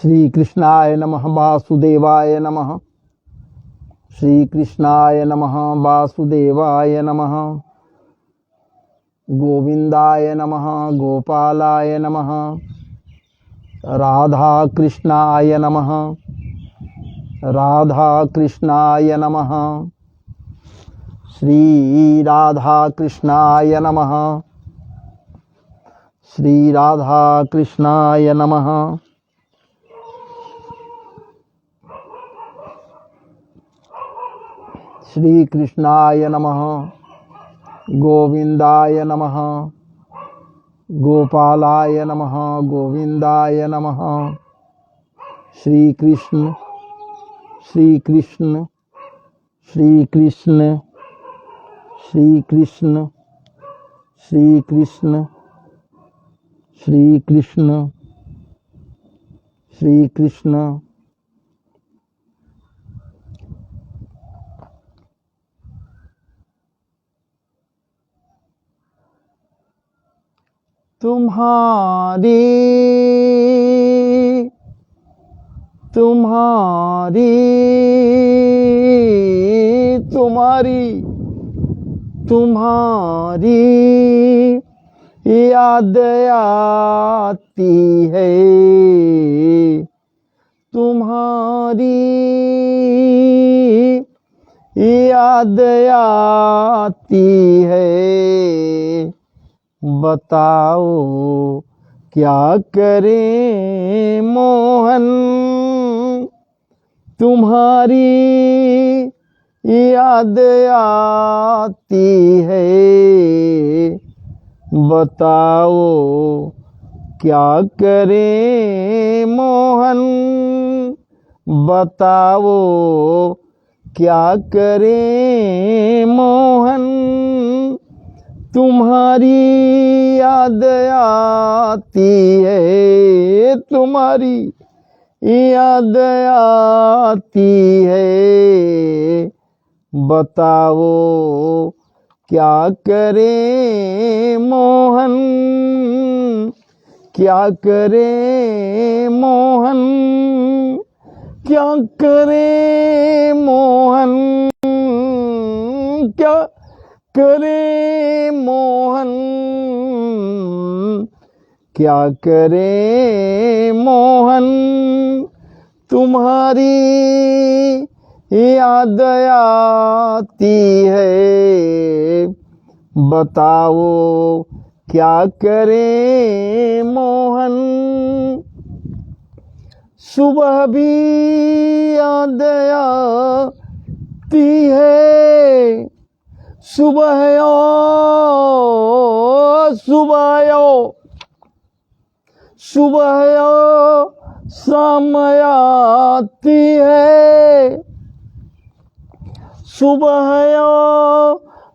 श्री कृष्णाय नमः वासुदेवाय नमः। श्री कृष्णाय नमः वासुदेवाय नमः। गोविंदाय नमः गोपालाय नमः। राधा कृष्णाय नमः। राधा कृष्णाय नमः। श्री राधा कृष्णाय नमः। श्री राधा कृष्णाय नमः। श्री कृष्णाय नमः गोविंदाय नमः। गोपालाय नमः गोविंदाय नमः। श्री कृष्ण श्री कृष्ण श्री कृष्ण श्री कृष्ण श्री कृष्ण श्री कृष्ण श्री कृष्ण। तुम्हारी तुम्हारी तुम्हारी तुम्हारी याद आती है। तुम्हारी याद आती है। बताओ क्या करें मोहन। तुम्हारी याद आती है। बताओ क्या करें मोहन। बताओ क्या करें मोहन। तुम्हारी याद आती है। तुम्हारी याद आती है। बताओ क्या करें मोहन। क्या करें मोहन। क्या करें मोहन। क्या करें मोहन। क्या करें मोहन। तुम्हारी याद आती है। बताओ क्या करें मोहन। सुबह भी याद आती है। सुबह सुबह शाम आती है। सुबह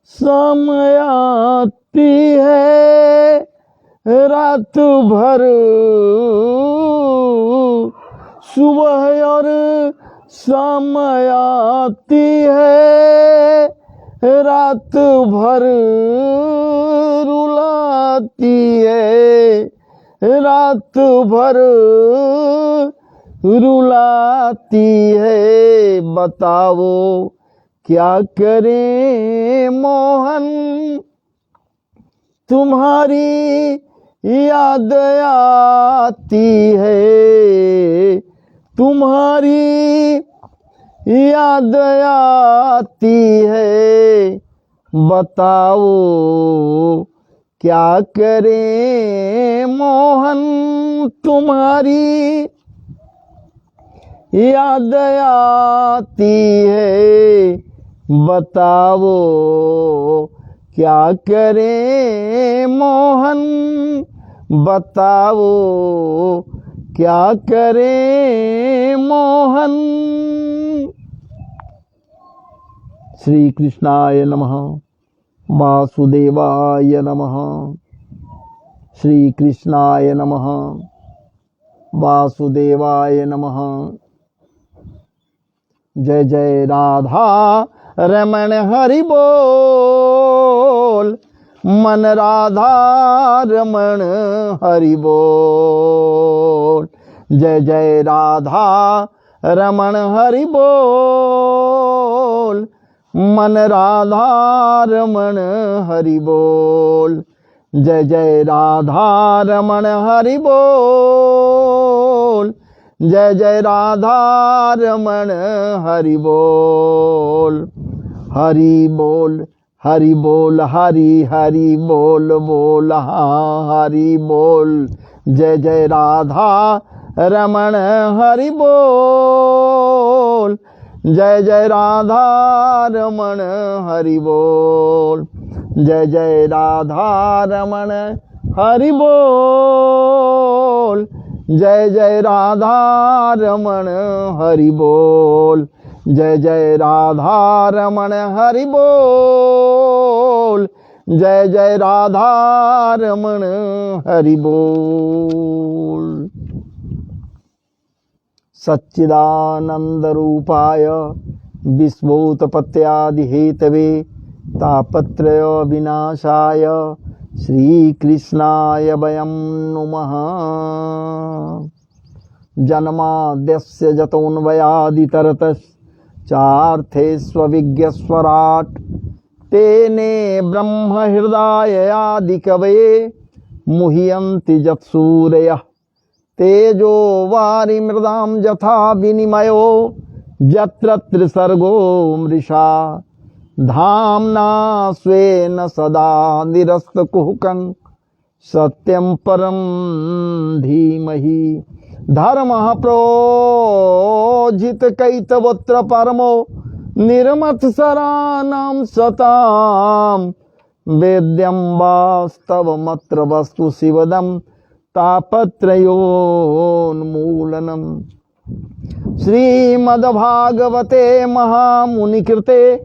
शाम आती है। रात भर सुबह और शाम आती है। रात भर रुलाती है। रात भर रुलाती है। बताओ क्या करें मोहन। तुम्हारी याद आती है। तुम्हारी याद आती है। बताओ क्या करें मोहन। तुम्हारी याद आती है। बताओ क्या करें मोहन। बताओ क्या करें मोहन। श्री कृष्णाय नमः वासुदेवाय नमः। श्री कृष्णाय नमः वासुदेवाय नमः। जय जय राधा रमण हरि बोल। मन राधा रमण हरि बोल। जय जय राधा रमण हरि बोल, मन राधा रमण हरि बोल। जय जय राधा रमण हरि बोल, जय जय राधा रमण हरि बोल। हरि बोल हरि बोल, हरि हरि बोल बोल, हाँ हरि बोल। जय जय राधा रमण हरि बोल, जय जय राधा रमण हरि बोल। जय जय राधा रमण हरि बोल, जय जय राधा रमण हरि बोल। जय जय राधा रमण हरि बोल, जय जय राधा रमण हरि बोल। सच्चिदानंद रूपाय विश्वोत्पत्त्यादि हेतवे तापत्रय विनाशाय श्रीकृष्णाय वयं नुमः। जन्माद्यस्य जतोऽन्वयादितरतश्चार्थेष्वभिज्ञस्वराट् तेने ब्रह्महृदाययादिकवये मुह्यन्ति यत्सूरयः। तेजो वारिमृदां यथा विनिमयो यत्र त्रिसर्गो मृषा, धाम्ना स्वेन सदा निरस्तकुहकं सत्यं परं धीमहि। धर्मः प्रोज्झितकैतवोऽत्र परमो निर्मत्सराणां सतां, वेद्यं वास्तवमत्र वस्तु शिवदं तापत्रयोन्मूलनम्। श्रीमद्भागवते महामुनिकृते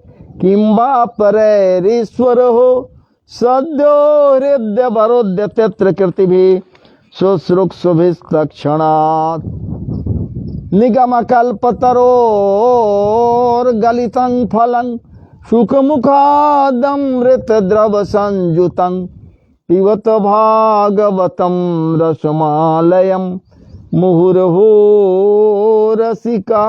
किं वा परैरीश्वरो सद्यो हृद्यवरोद्य तत्र कृतिभिः शुश्रूषुभिस्तक्षणात्। निगमकल्पतरोर्गलितं फलं शुकमुखादमृतद्रवसंयुतं पिबत भागवतं रसमालयं मुहुर्मुहुः रसिका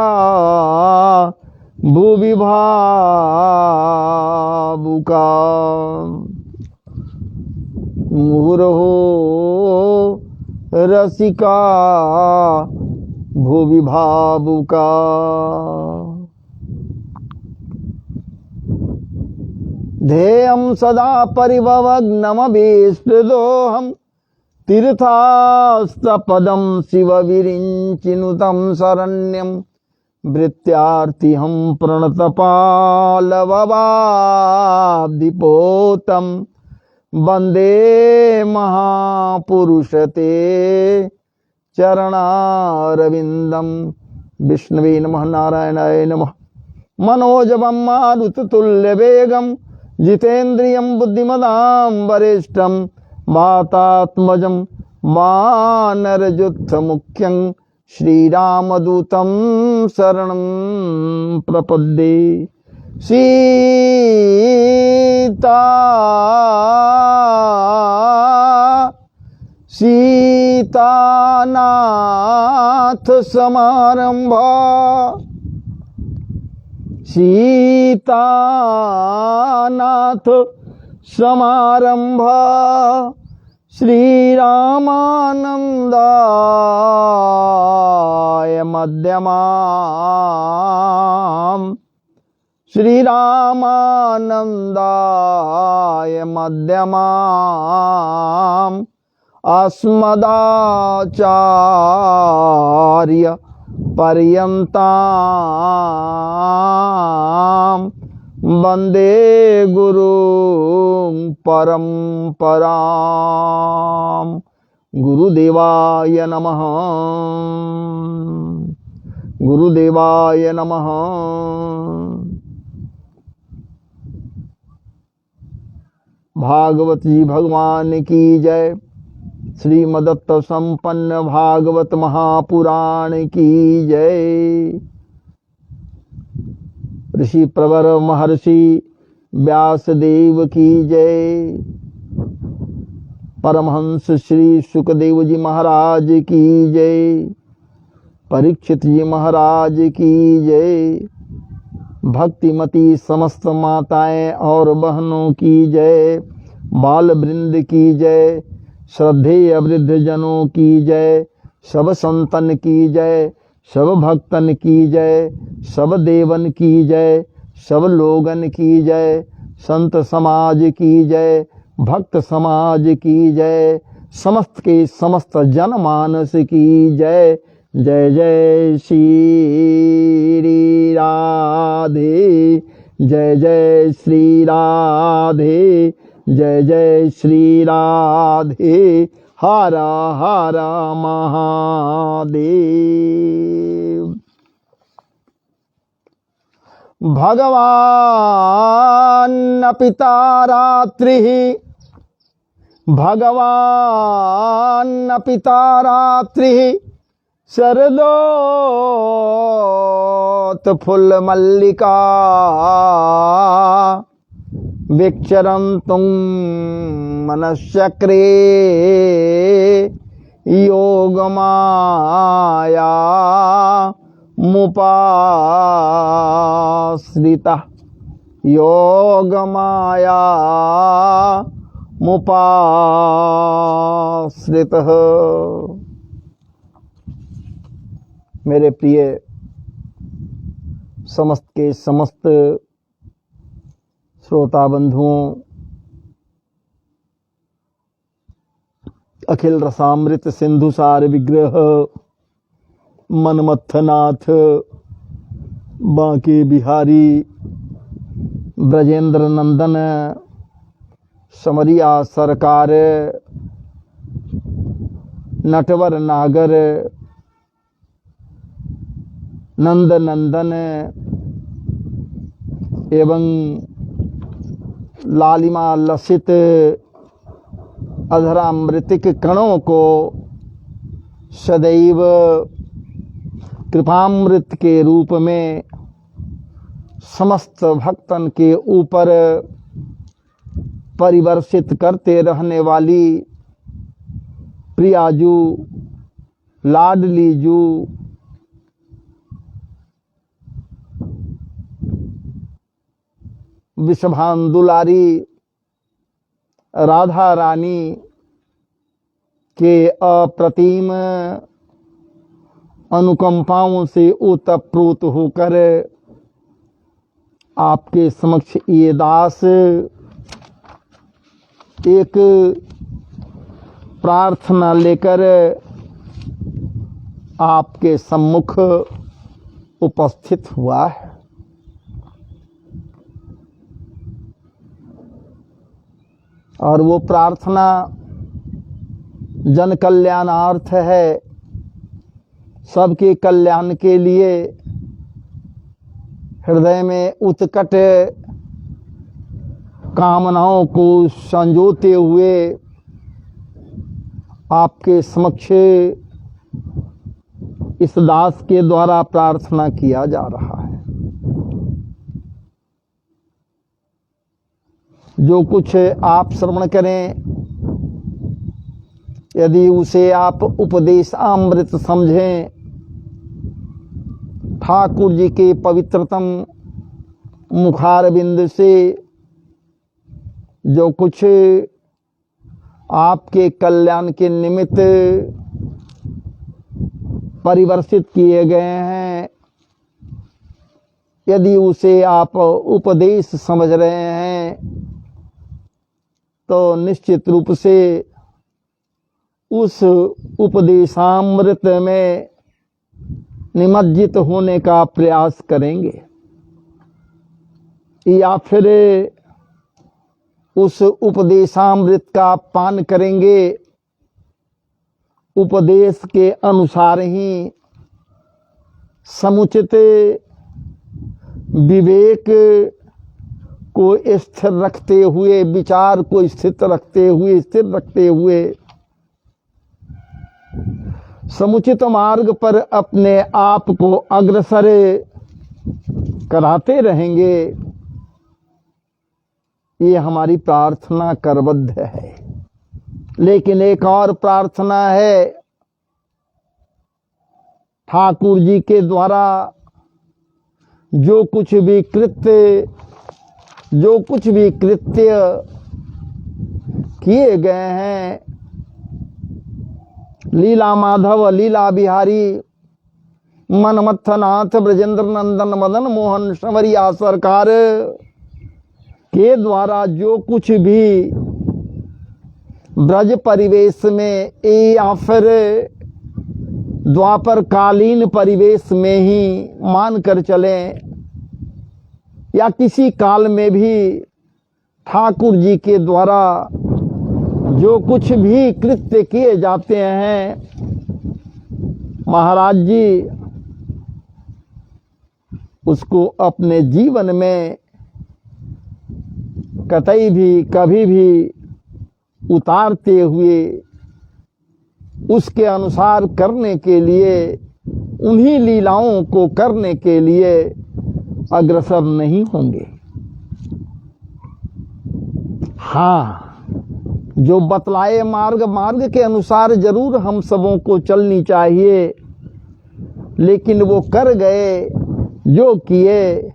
भुवि भावुका। मुहुर्मुहुः रसिका भुवि भावुका। ध्येयं सदा परिभवग्नमभीष्टदोहं तीर्थास्तपदं शिवविरिञ्चिनुतं शरण्यं। भृत्यार्तिहं प्रणतपालववाब्धिपोतं वन्दे महापुरुषते चरणारविन्दं। विष्णवे नमः, नारायणाय नमः। मनोजवं मारुततुल्यवेगं जितेन्द्रियं बुद्धिमतां वरिष्ठं वातात्मजं वानरयुद्धमुख्यं श्रीरामदूतं शरणं प्रपद्ये। सीतानाथ समारंभा, सीतानाथ समारंभा श्रीरामानन्दाय मध्यमाम्, श्रीरामानन्दाय मध्यमाम्। अस्मदाचार्य पर्यन्तां वन्दे गुरुं परम्परां। गुरुदेवाय नमः, गुरुदेवाय नमः। भागवत जी भगवान की जय। श्रीमदत्त संपन्न भागवत महापुराण की जय। ऋषि प्रवर महर्षि व्यासदेव की जय। परमहंस श्री सुखदेव जी महाराज की जय। परीक्षित जी महाराज की जय। भक्तिमती समस्त माताएं और बहनों की जय। बाल वृंद की जय। श्रद्धेय वृद्ध जनों की जय। सब संतन की जय। सब भक्तन की जय। सब देवन की जय। सब लोगन की जय। संत समाज की जय। भक्त समाज की जय। समस्त के समस्त जनमानस की जय। जय जय श्री राधे। जय जय श्री राधे। जय जय श्री राधे। हर हर महादेव। भगवान पिता रात्रि। भगवान पिता रात्रि। शरदोत फुल मल्लिका। विचरन्तुं मनश्चक्रे योगमाया मुपाश्रितः। योगमाया मुपाश्रितः। मेरे प्रिय समस्त के समस्त श्रोता बंधुओं, अखिल रसामृत सिंधुसार विग्रह मनमथनाथ बांके बिहारी ब्रजेंद्र नंदन समरिया सरकार नटवर नागर नंद नंदन एवं लालिमा लसित अधरामृतिक कणों को सदैव कृपामृत के रूप में समस्त भक्तन के ऊपर परिवर्षित करते रहने वाली प्रियाजू लाडलीजू विषभान दुलारी राधा रानी के अप्रतिम अनुकंपाओं से ओतप्रोत होकर आपके समक्ष ये दास एक प्रार्थना लेकर आपके सम्मुख उपस्थित हुआ है। और वो प्रार्थना जन कल्याणार्थ है, सबके कल्याण के लिए हृदय में उत्कट कामनाओं को संजोते हुए आपके समक्ष इस दास के द्वारा प्रार्थना किया जा रहा है। जो कुछ आप श्रवण करें, यदि उसे आप उपदेश अमृत समझें, ठाकुर जी के पवित्रतम मुखारविंद से जो कुछ आपके कल्याण के निमित्त परिवर्षित किए गए हैं, यदि उसे आप उपदेश समझ रहे हैं, तो निश्चित रूप से उस उपदेशामृत में निमज्जित होने का प्रयास करेंगे, या फिर उस उपदेशामृत का पान करेंगे, उपदेश के अनुसार ही समुचित विवेक को स्थिर रखते हुए, विचार को स्थिर रखते हुए समुचित मार्ग पर अपने आप को अग्रसर कराते रहेंगे। ये हमारी प्रार्थना करबद्ध है। लेकिन एक और प्रार्थना है, ठाकुर जी के द्वारा जो कुछ भी कृत्य किए गए हैं, लीला माधव, लीला बिहारी, मनमथनाथ, ब्रजेंद्र नंदन, मदन मोहन, संवरिया सरकार के द्वारा जो कुछ भी ब्रज परिवेश में या फिर द्वापर कालीन परिवेश में ही मान कर चलें, या किसी काल में भी ठाकुर जी के द्वारा जो कुछ भी कृत्य किए जाते हैं, महाराज जी उसको अपने जीवन में कतई भी कभी भी उतारते हुए उसके अनुसार करने के लिए, उन्हीं लीलाओं को करने के लिए अग्रसर नहीं होंगे। हाँ, जो बतलाए मार्ग के अनुसार जरूर हम सबों को चलनी चाहिए, लेकिन वो कर गए जो किए,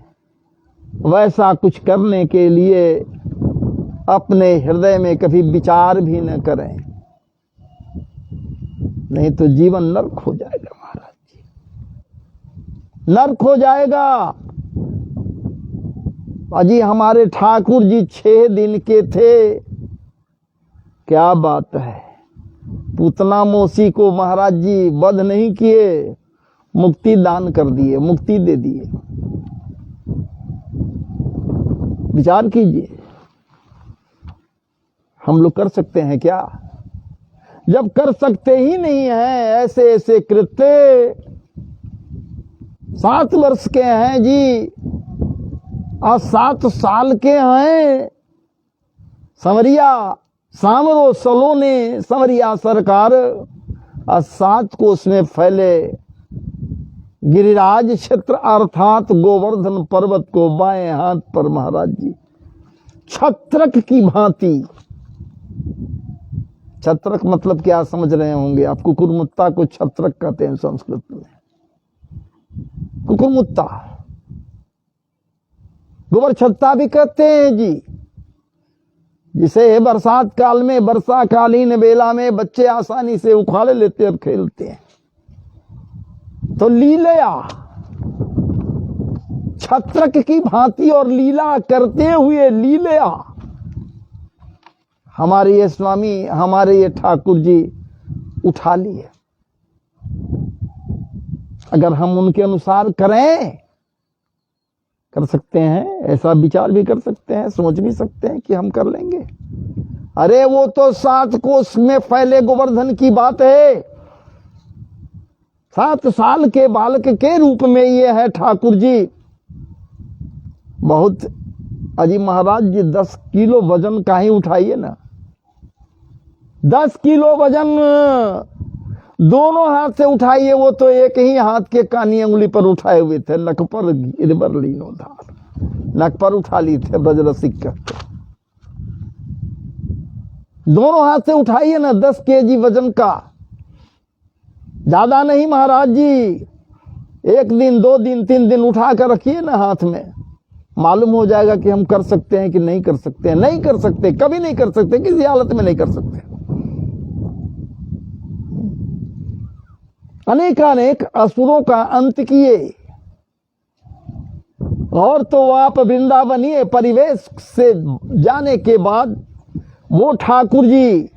वैसा कुछ करने के लिए अपने हृदय में कभी विचार भी न करें, नहीं तो जीवन नर्क हो जाएगा महाराज जी, नर्क हो जाएगा। अजी हमारे ठाकुर जी 6 दिन के थे, क्या बात है। पूतना मौसी को महाराज जी वध नहीं किए, मुक्ति दान कर दिए, मुक्ति दे दिए। विचार कीजिए, हम लोग कर सकते हैं क्या? जब कर सकते ही नहीं हैं ऐसे ऐसे कृत्य, 7 वर्ष के हैं जी और 7 साल के हैं, संवरिया सामरो सलोने संवरिया सरकार, और 7 कोस में फैले गिरिराज क्षेत्र अर्थात गोवर्धन पर्वत को बाएं हाथ पर महाराज जी छत्रक की भांति। छत्रक मतलब क्या समझ रहे होंगे आप? कुकुरमुत्ता को छत्रक कहते हैं संस्कृत में। कुकुरमुत्ता, गोबर छत्ता भी कहते हैं जी, जिसे बरसात काल में, वर्षा कालीन बेला में बच्चे आसानी से उखाड़ लेते और खेलते हैं। तो लीला छत्रक की भांति और लीला करते हुए लीला हमारे ये स्वामी, हमारे ये ठाकुर जी उठा लिए। अगर हम उनके अनुसार करें, कर सकते हैं, ऐसा विचार भी कर सकते हैं, सोच भी सकते हैं कि हम कर लेंगे। अरे वो तो 7 कोस में फैले गोवर्धन की बात है। 7 साल के बालक के रूप में ये है ठाकुर जी। बहुत अजी महाराज जी 10 किलो वजन का ही उठाइए ना, 10 किलो वजन दोनों हाथ से उठाइए। वो तो एक ही हाथ के कानी अंगुली पर उठाए हुए थे, नक पर गिरबर लीनो धार, नक पर उठा ली थे ब्रजरसिक का। दोनों हाथ से उठाइए ना, 10 केजी वजन का, ज्यादा नहीं महाराज जी। 1 दिन 2 दिन 3 दिन उठा कर रखिए ना हाथ में, मालूम हो जाएगा कि हम कर सकते हैं कि नहीं कर सकते हैं। नहीं कर सकते, कभी नहीं कर सकते, किसी हालत में नहीं कर सकते। अनेकानेक असुरों का अंत किए, और तो आप वृंदावनीय परिवेश से जाने के बाद वो ठाकुर जी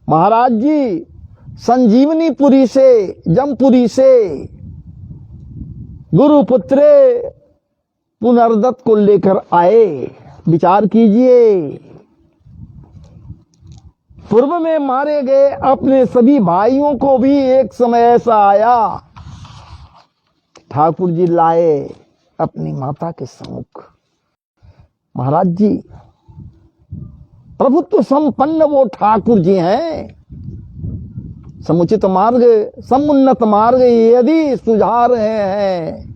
महाराज जी संजीवनीपुरी से, जमपुरी से गुरुपुत्र पुनर्दत्त को लेकर आए। विचार कीजिए, पूर्व में मारे गए अपने सभी भाइयों को भी एक समय ऐसा आया, ठाकुर जी लाए अपनी माता के सम्मुख। महाराज जी प्रभुत्व संपन्न वो ठाकुर जी हैं। समुचित मार्ग, समुन्नत मार्ग यदि सुझा रहे हैं,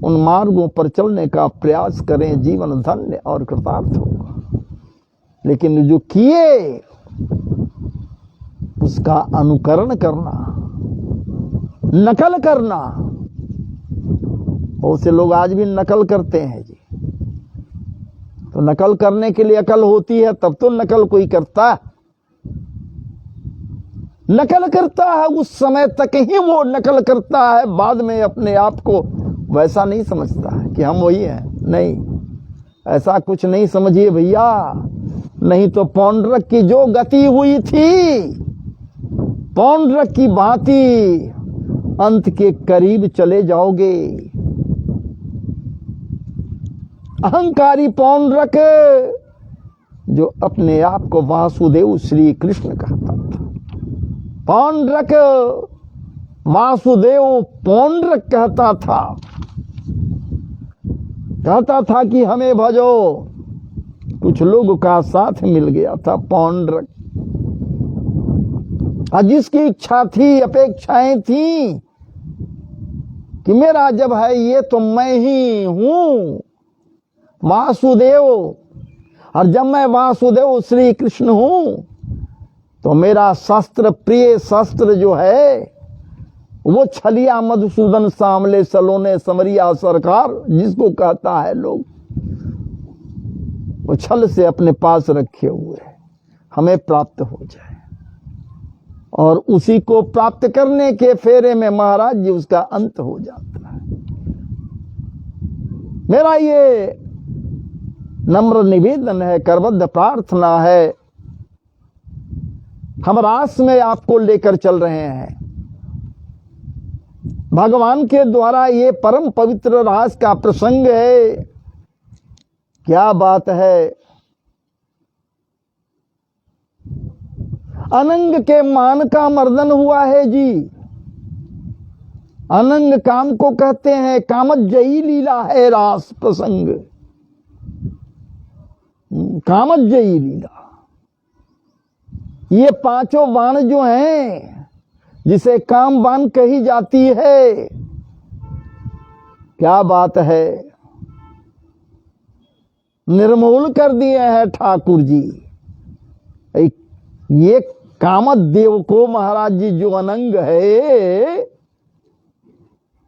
उन मार्गों पर चलने का प्रयास करें, जीवन धन्य और कृतार्थ होगा। लेकिन जो किए उसका अनुकरण करना, नकल करना, बहुत से लोग आज भी नकल करते हैं जी। तो नकल करने के लिए अकल होती है तब तो नकल कोई करता है। नकल करता है उस समय तक ही वो नकल करता है, बाद में अपने आप को वैसा नहीं समझता है कि हम वही हैं। नहीं, ऐसा कुछ नहीं समझिए भैया, नहीं तो पौंड्रक की जो गति हुई थी, पौंड्रक की भांति अंत के करीब चले जाओगे। अहंकारी पौंड्रक जो अपने आप को वासुदेव श्री कृष्ण कहता था, पौंड्रक वासुदेव पौंड्रक कहता था कि हमें भजो। कुछ लोगों का साथ मिल गया था पौंड्रक, और जिसकी इच्छा थी, अपेक्षाएं थी कि मेरा जब है ये तो मैं ही हूं वासुदेव, और जब मैं वासुदेव श्री कृष्ण हूं तो मेरा शस्त्र, प्रिय शस्त्र जो है वो छलिया मधुसूदन सामले सलोने समरिया सरकार जिसको कहता है लोग, वो छल से अपने पास रखे हुए है, हमें प्राप्त हो जाए। और उसी को प्राप्त करने के फेरे में महाराज जी उसका अंत हो जाता है। मेरा ये नम्र निवेदन है, करबद्ध प्रार्थना है, हम रास में आपको लेकर चल रहे हैं। भगवान के द्वारा ये परम पवित्र रास का प्रसंग है। क्या बात है, अनंग के मान का मर्दन हुआ है जी। अनंग काम को कहते हैं, कामज्जयी लीला है रास प्रसंग, कामज्जयी लीला। ये पांचों बाण जो हैं, जिसे काम बाण कही जाती है, क्या बात है, निर्मूल कर दिए हैं ठाकुर जी। ये कामदेव को महाराज जी जो अनंग है,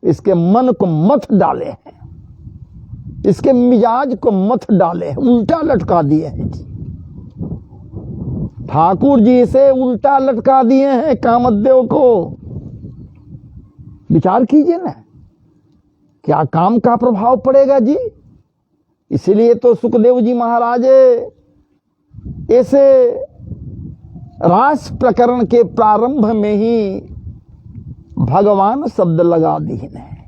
इसके मन को मत डाले हैं, इसके मिजाज को मत डाले हैं, उल्टा लटका दिए हैं जी। ठाकुर जी इसे उल्टा लटका दिए हैं कामदेव को। विचार कीजिए ना, क्या काम का प्रभाव पड़ेगा जी। इसीलिए तो सुखदेव जी महाराज ऐसे रास प्रकरण के प्रारंभ में ही भगवान शब्द लगा दिए हैं।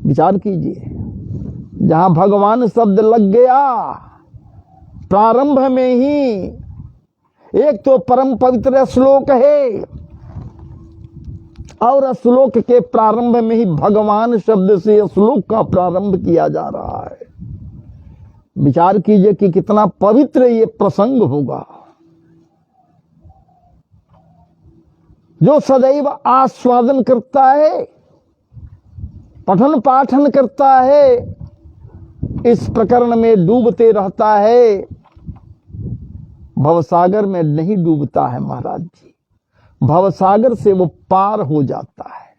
विचार कीजिए, जहां भगवान शब्द लग गया प्रारंभ में ही, एक तो परम पवित्र श्लोक है और श्लोक के प्रारंभ में ही भगवान शब्द से श्लोक का प्रारंभ किया जा रहा है। विचार कीजिए कि कितना पवित्र ये प्रसंग होगा, जो सदैव आस्वादन करता है, पठन पाठन करता है, इस प्रकरण में डूबते रहता है, भवसागर में नहीं डूबता है महाराज जी। भवसागर से वो पार हो जाता है।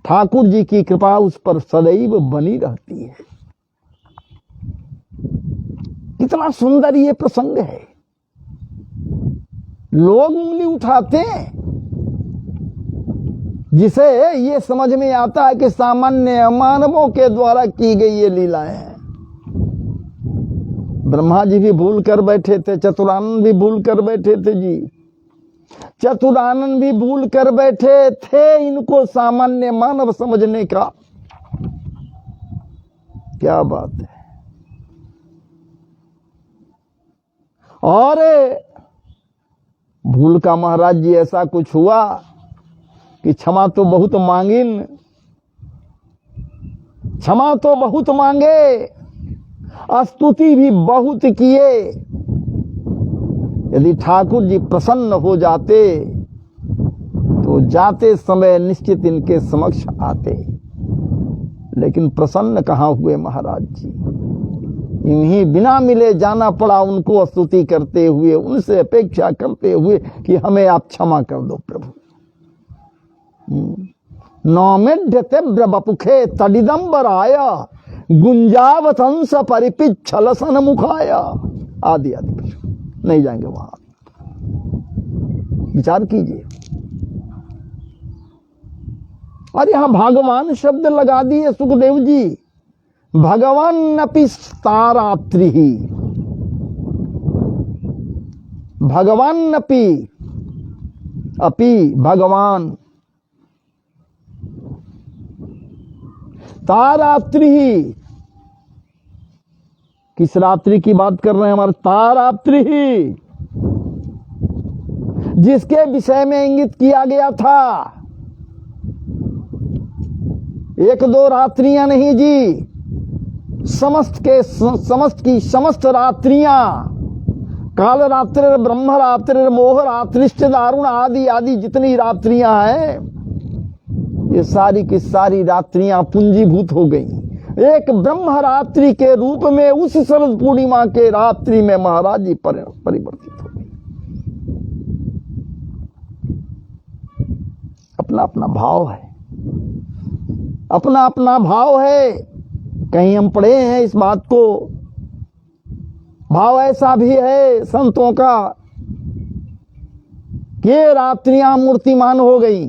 ठाकुर जी की कृपा उस पर सदैव बनी रहती है। कितना सुंदर ये प्रसंग है। लोग उंगली उठाते हैं, जिसे ये समझ में आता है कि सामान्य मानवों के द्वारा की गई ये लीलाएं हैं। ब्रह्मा जी भी भूल कर बैठे थे, चतुरानंद भी भूल कर बैठे थे जी। चतुरानंद भी भूल कर बैठे थे इनको सामान्य मानव समझने का। क्या बात है। और भूल का महाराज जी ऐसा कुछ हुआ कि क्षमा तो बहुत मांगिन, क्षमा तो बहुत मांगे, स्तुति भी बहुत किए। यदि ठाकुर जी प्रसन्न हो जाते तो जाते समय निश्चित इनके समक्ष आते, लेकिन प्रसन्न कहाँ हुए महाराज जी। इन्हीं बिना मिले जाना पड़ा उनको स्तुति करते हुए, उनसे अपेक्षा करते हुए कि हमें आप क्षमा कर दो प्रभु। नौमेढ्यते ब्रबपुखे तडिदंबराय गुंजावतंस परिपिच्छलसन मुखाया आदि आदि। नहीं जाएंगे वहां, विचार कीजिए। और यहां भगवान शब्द लगा दिए सुखदेव जी। भगवान अपि तारात्रि, भगवान अपि भगवान तारात्रि। किस रात्रि की बात कर रहे हैं? हमारे तारात्रि, जिसके विषय में इंगित किया गया था। एक दो रात्रियां नहीं जी, समस्त रात्रियां, काल रात्रि, ब्रह्म रात्रि, मोह रात्रिश्च दारुण आदि आदि जितनी रात्रियां हैं, ये सारी की सारी रात्रियां पूंजीभूत हो गई एक ब्रह्म रात्रि के रूप में। उस शरद पूर्णिमा के रात्रि में महाराज जी परिवर्तित हो गई। अपना अपना भाव है, अपना अपना भाव है। कहीं हम पढ़े हैं इस बात को। भाव ऐसा भी है संतों का कि रात्रियां मूर्तिमान हो गई,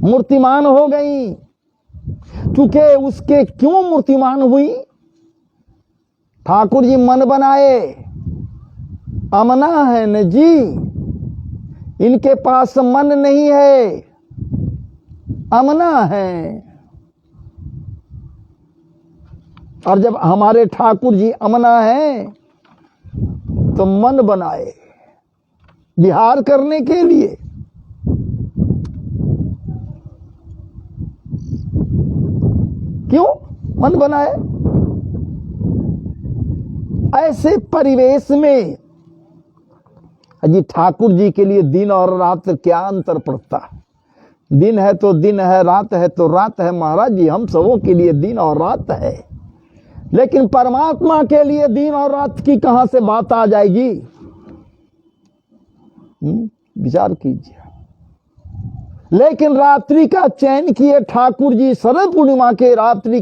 मूर्तिमान हो गई। चूंकि उसके क्यों मूर्तिमान हुई? ठाकुर जी मन बनाए, अमना है न जी, इनके पास मन नहीं है, अमना है। और जब हमारे ठाकुर जी अमना है तो मन बनाए विहार करने के लिए। क्यों मन बनाए? ऐसे परिवेश में अजी ठाकुर जी के लिए दिन और रात क्या अंतर पड़ता है? दिन है तो दिन है, रात है तो रात है। महाराज जी हम सबों के लिए दिन और रात है, लेकिन परमात्मा के लिए दिन और रात की कहां से बात आ जाएगी? विचार कीजिए। लेकिन रात्रि का चयन किए ठाकुर जी, शरद पूर्णिमा के रात्रि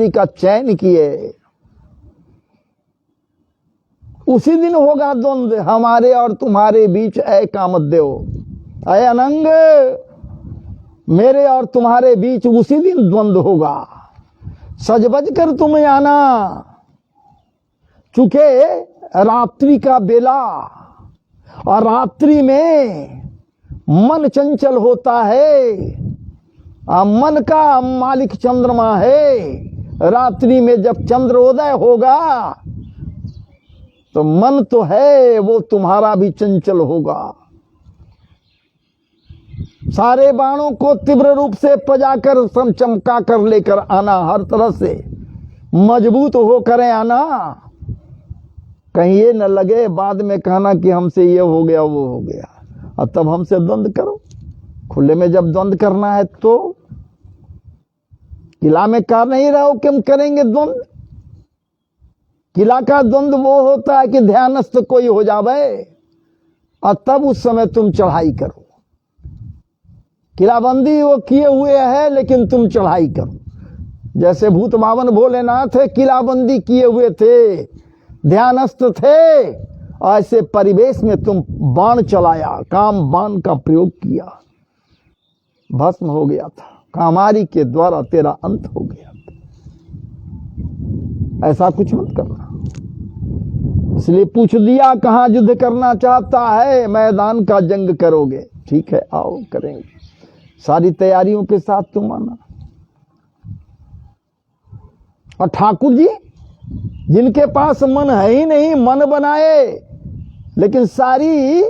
का चयन किए। उसी दिन होगा द्वंद्व हमारे और तुम्हारे बीच। ऐ कामदेव, ऐ अनंग, मेरे और तुम्हारे बीच उसी दिन द्वंद्व होगा। सज बज कर तुम आना, चूंकि रात्रि का बेला, और रात्रि में मन चंचल होता है। मन का मालिक चंद्रमा है। रात्रि में जब चंद्रोदय होगा तो मन तो है वो तुम्हारा भी चंचल होगा। सारे बाणों को तीव्र रूप से पजाकर चमका कर लेकर आना, हर तरह से मजबूत होकर आना। कहीं ये न लगे बाद में कहना कि हमसे ये हो गया वो हो गया, और तब हमसे द्वंद्व करो। खुले में जब द्वंद्व करना है तो किला में कर नहीं रहो कि हम करेंगे द्वंद्व। किला का द्वंद्व वो होता है कि ध्यानस्थ कोई हो जावे और तब उस समय तुम चढ़ाई करो। किलाबंदी वो किए हुए है लेकिन तुम चढ़ाई करो। जैसे भूत बावन भोलेनाथ किलाबंदी किए हुए थे, ध्यानस्थ थे, ऐसे परिवेश में तुम बाण चलाया, काम बाण का प्रयोग किया, भस्म हो गया था। कामारी के द्वारा तेरा अंत हो गया था। ऐसा कुछ मत करना। इसलिए पूछ दिया कहां युद्ध करना चाहता है? मैदान का जंग करोगे? ठीक है, आओ करेंगे। सारी तैयारियों के साथ तुम आना। और ठाकुर जी जिनके पास मन है ही नहीं, मन बनाए, लेकिन सारी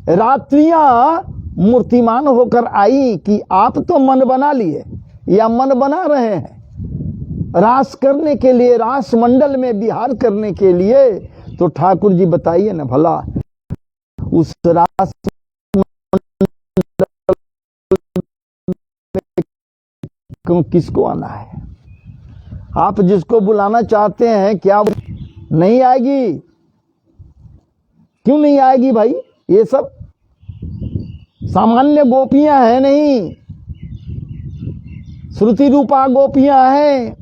रात्रियां मूर्तिमान होकर आई कि आप तो मन बना लिए या मन बना रहे हैं रास करने के लिए, रास मंडल में विहार करने के लिए। तो ठाकुर जी बताइए ना भला, उस रास किसको आना है? आप जिसको बुलाना चाहते हैं क्या नहीं आएगी? क्यों नहीं आएगी भाई? ये सब सामान्य गोपियां हैं नहीं, श्रुति रूपा गोपियां हैं,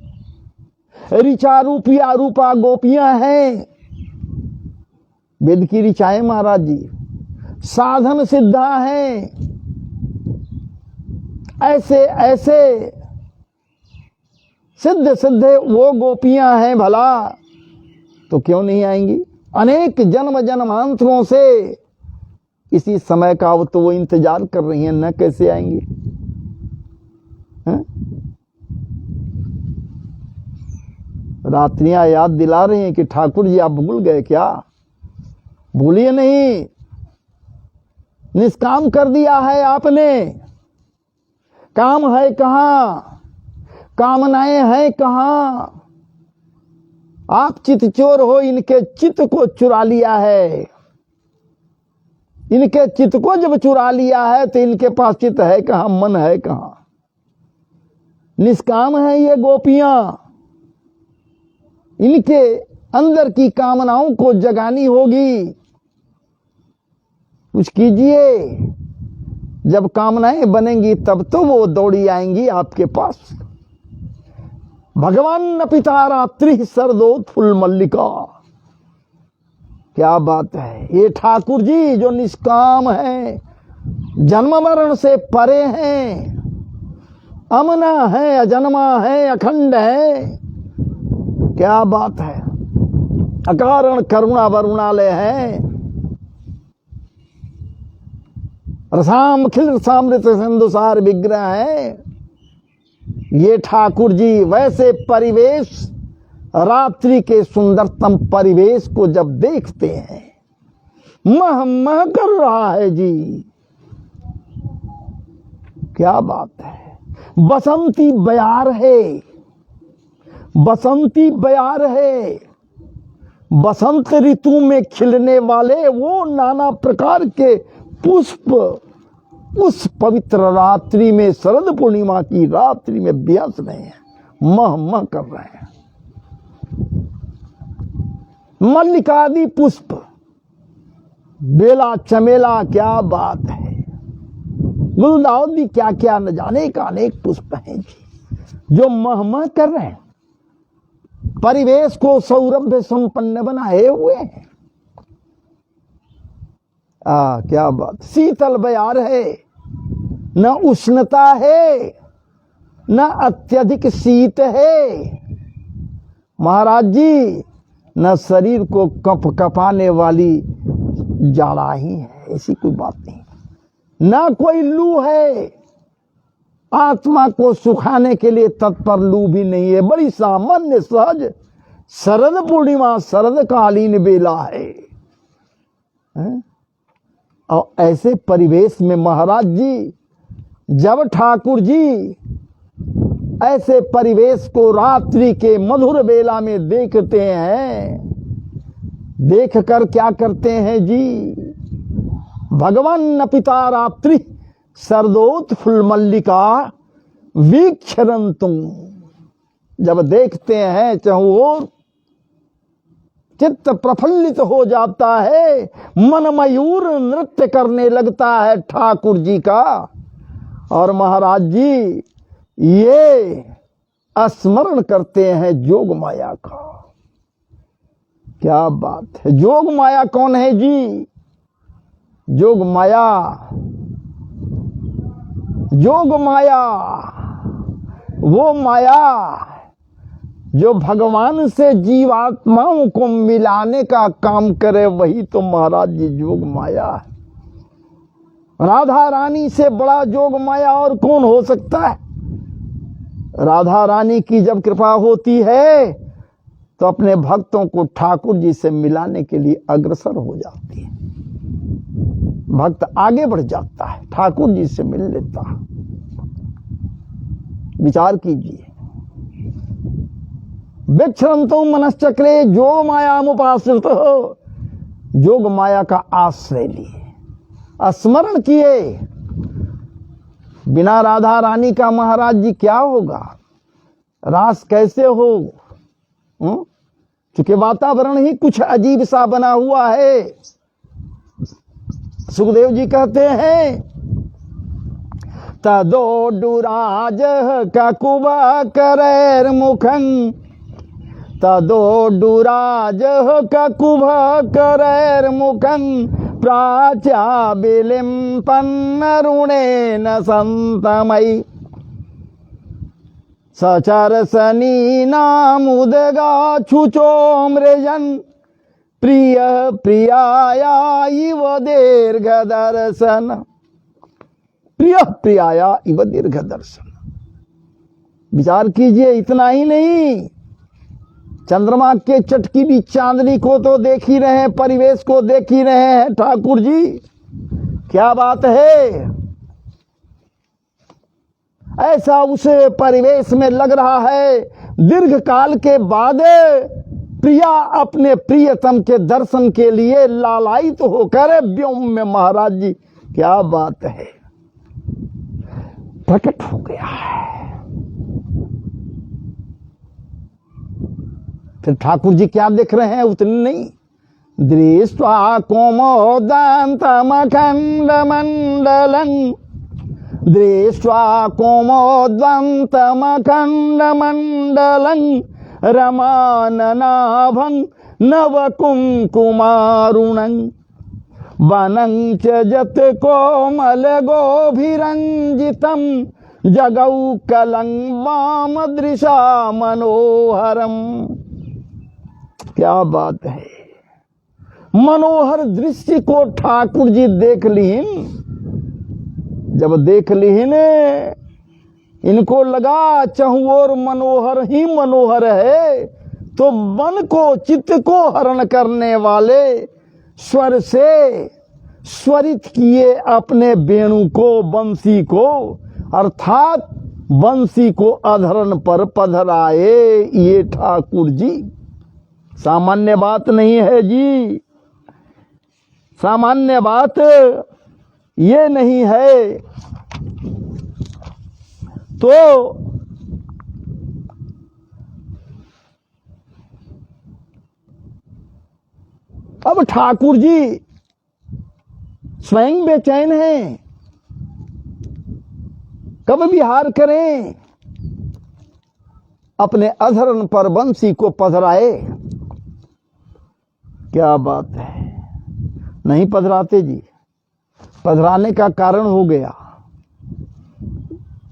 ऋचा रूपिया रूपा गोपियां हैं। वेद की ऋचाएं महाराज जी साधन सिद्धा हैं। ऐसे ऐसे सिद्ध सिद्धे वो गोपियां हैं, भला तो क्यों नहीं आएंगी? अनेक जन्म जन्मांतरों से इसी समय का तो वो इंतजार कर रही हैं, न कैसे आएंगी? रात्रियां याद दिला रही हैं कि ठाकुर जी आप भूल गए क्या? भूलिए नहीं, निष्काम कर दिया है आपने। काम है कहां, कामनाएं हैं कहां? आप चित चोर हो, इनके चित्त को चुरा लिया है। इनके चित्त को जब चुरा लिया है तो इनके पास चित्त है कहां, मन है कहां? निष्काम है ये गोपियां। इनके अंदर की कामनाओं को जगानी होगी। कुछ कीजिए, जब कामनाएं बनेंगी तब तो वो दौड़ी आएंगी आपके पास। भगवान न पिता रात्रि सरदोत्फुल्ल मल्लिका। क्या बात है! ये ठाकुर जी जो निष्काम है, जन्म मरण से परे हैं, अमना है, अजन्मा है, अखंड है। क्या बात है! अकारण करुणा वरुणालय है। रसाम खिल सामृत सिंधुसार विग्रह है ये ठाकुर जी। वैसे परिवेश, रात्रि के सुंदरतम परिवेश को जब देखते हैं, मह मह कर रहा है जी। क्या बात है! बसंती बयार है, बसंती बयार है। बसंत ऋतु में खिलने वाले वो नाना प्रकार के पुष्प उस पवित्र रात्रि में, शरद पूर्णिमा की रात्रि में व्यस्त रहे हैं, मह मह कर रहे हैं। मल्लिकादि पुष्प, बेला चमेला, क्या बात है! गुलदाउदी, क्या क्या न जाने का अनेक पुष्प हैं जी, जो मह मह कर रहे हैं, परिवेश को सौरभ्य संपन्न बनाए हुए हैं। क्या बात! शीतल बयार है, न उष्णता है, न अत्यधिक शीत है महाराज जी, न शरीर को कप कपाने वाली जाड़ा ही है, ऐसी कोई बात नहीं। न कोई लू है, आत्मा को सुखाने के लिए तत्पर लू भी नहीं है। बड़ी सामान्य सहज शरद पूर्णिमा, शरद कालीन बेला है। और ऐसे परिवेश में महाराज जी, जब ठाकुर जी ऐसे परिवेश को रात्रि के मधुर बेला में देखते हैं, देखकर क्या करते हैं जी? भगवान न पिता रात्रि सरदोत्फुल्ल मल्लिका वीक्षरंतुम। जब देखते हैं चाहो चित्त प्रफुल्लित हो जाता है, मन मयूर नृत्य करने लगता है ठाकुर जी का। और महाराज जी ये स्मरण करते हैं जोग माया का। क्या बात है! जोग माया कौन है जी? जोग माया, जोग माया वो माया जो भगवान से जीवात्माओं को मिलाने का काम करे, वही तो महाराज जी जोग माया है। राधा रानी से बड़ा जोग माया और कौन हो सकता है? राधा रानी की जब कृपा होती है तो अपने भक्तों को ठाकुर जी से मिलाने के लिए अग्रसर हो जाती है। भक्त आगे बढ़ जाता है, ठाकुर जी से मिल लेता है। विचार कीजिए, विक्षरंतो मनश्चक्रे जोग माया मुपाश्रित हो, जोग माया का आश्रय लिए, स्मरण किए। बिना राधा रानी का महाराज जी क्या होगा? रास कैसे हो? क्योंकि वातावरण ही कुछ अजीब सा बना हुआ है। सुखदेव जी कहते हैं तदोडुराज ककुब करैर मुखं तदोडुराज ककुब करैर मुखं प्राच्या बिलिम्पन्नरुणेन सन्तमयि सचरसनी नामुदगाछुचो मृजन् प्रिय प्रियाया इव दीर्घदर्शन प्रिय प्रियाया इव दीर्घदर्शन। विचार कीजिए, इतना ही नहीं, चंद्रमा के चटकी भी चांदनी को तो देख ही रहे हैं, परिवेश को देख ही रहे हैं ठाकुर जी। क्या बात है, ऐसा उस परिवेश में लग रहा है दीर्घ काल के बाद प्रिया अपने प्रियतम के दर्शन के लिए लालायित तो होकर व्योम में महाराज जी, क्या बात है, प्रकट हो गया है। फिर ठाकुर जी क्या देख रहे हैं, उतने नहीं, दृष्ट्वा कोमोदन्तमखण्ड मंडलं दृष्ट्वा कोमोदन्तमखण्ड मंडलं रमाननाभं नवकुङ्कुमारुणं वनं च जत कोमल गोभिरञ्जितं जगौकलं वामदृशा मनोहरम। क्या बात है, मनोहर दृश्य को ठाकुर जी देख लीन। जब देख लीन इनको लगा चहुओर मनोहर ही मनोहर है, तो मन को चित्त को हरण करने वाले स्वर से स्वरित किए अपने वेणु को, बंसी को, अर्थात बंसी को अधरण पर पधराए ये ठाकुर जी। सामान्य बात नहीं है जी, सामान्य बात ये नहीं है। तो अब ठाकुर जी स्वयं बेचैन हैं, कब विहार करें, अपने अधरण पर बंसी को पधराए। क्या बात है, नहीं पधराते जी, पधराने का कारण हो गया,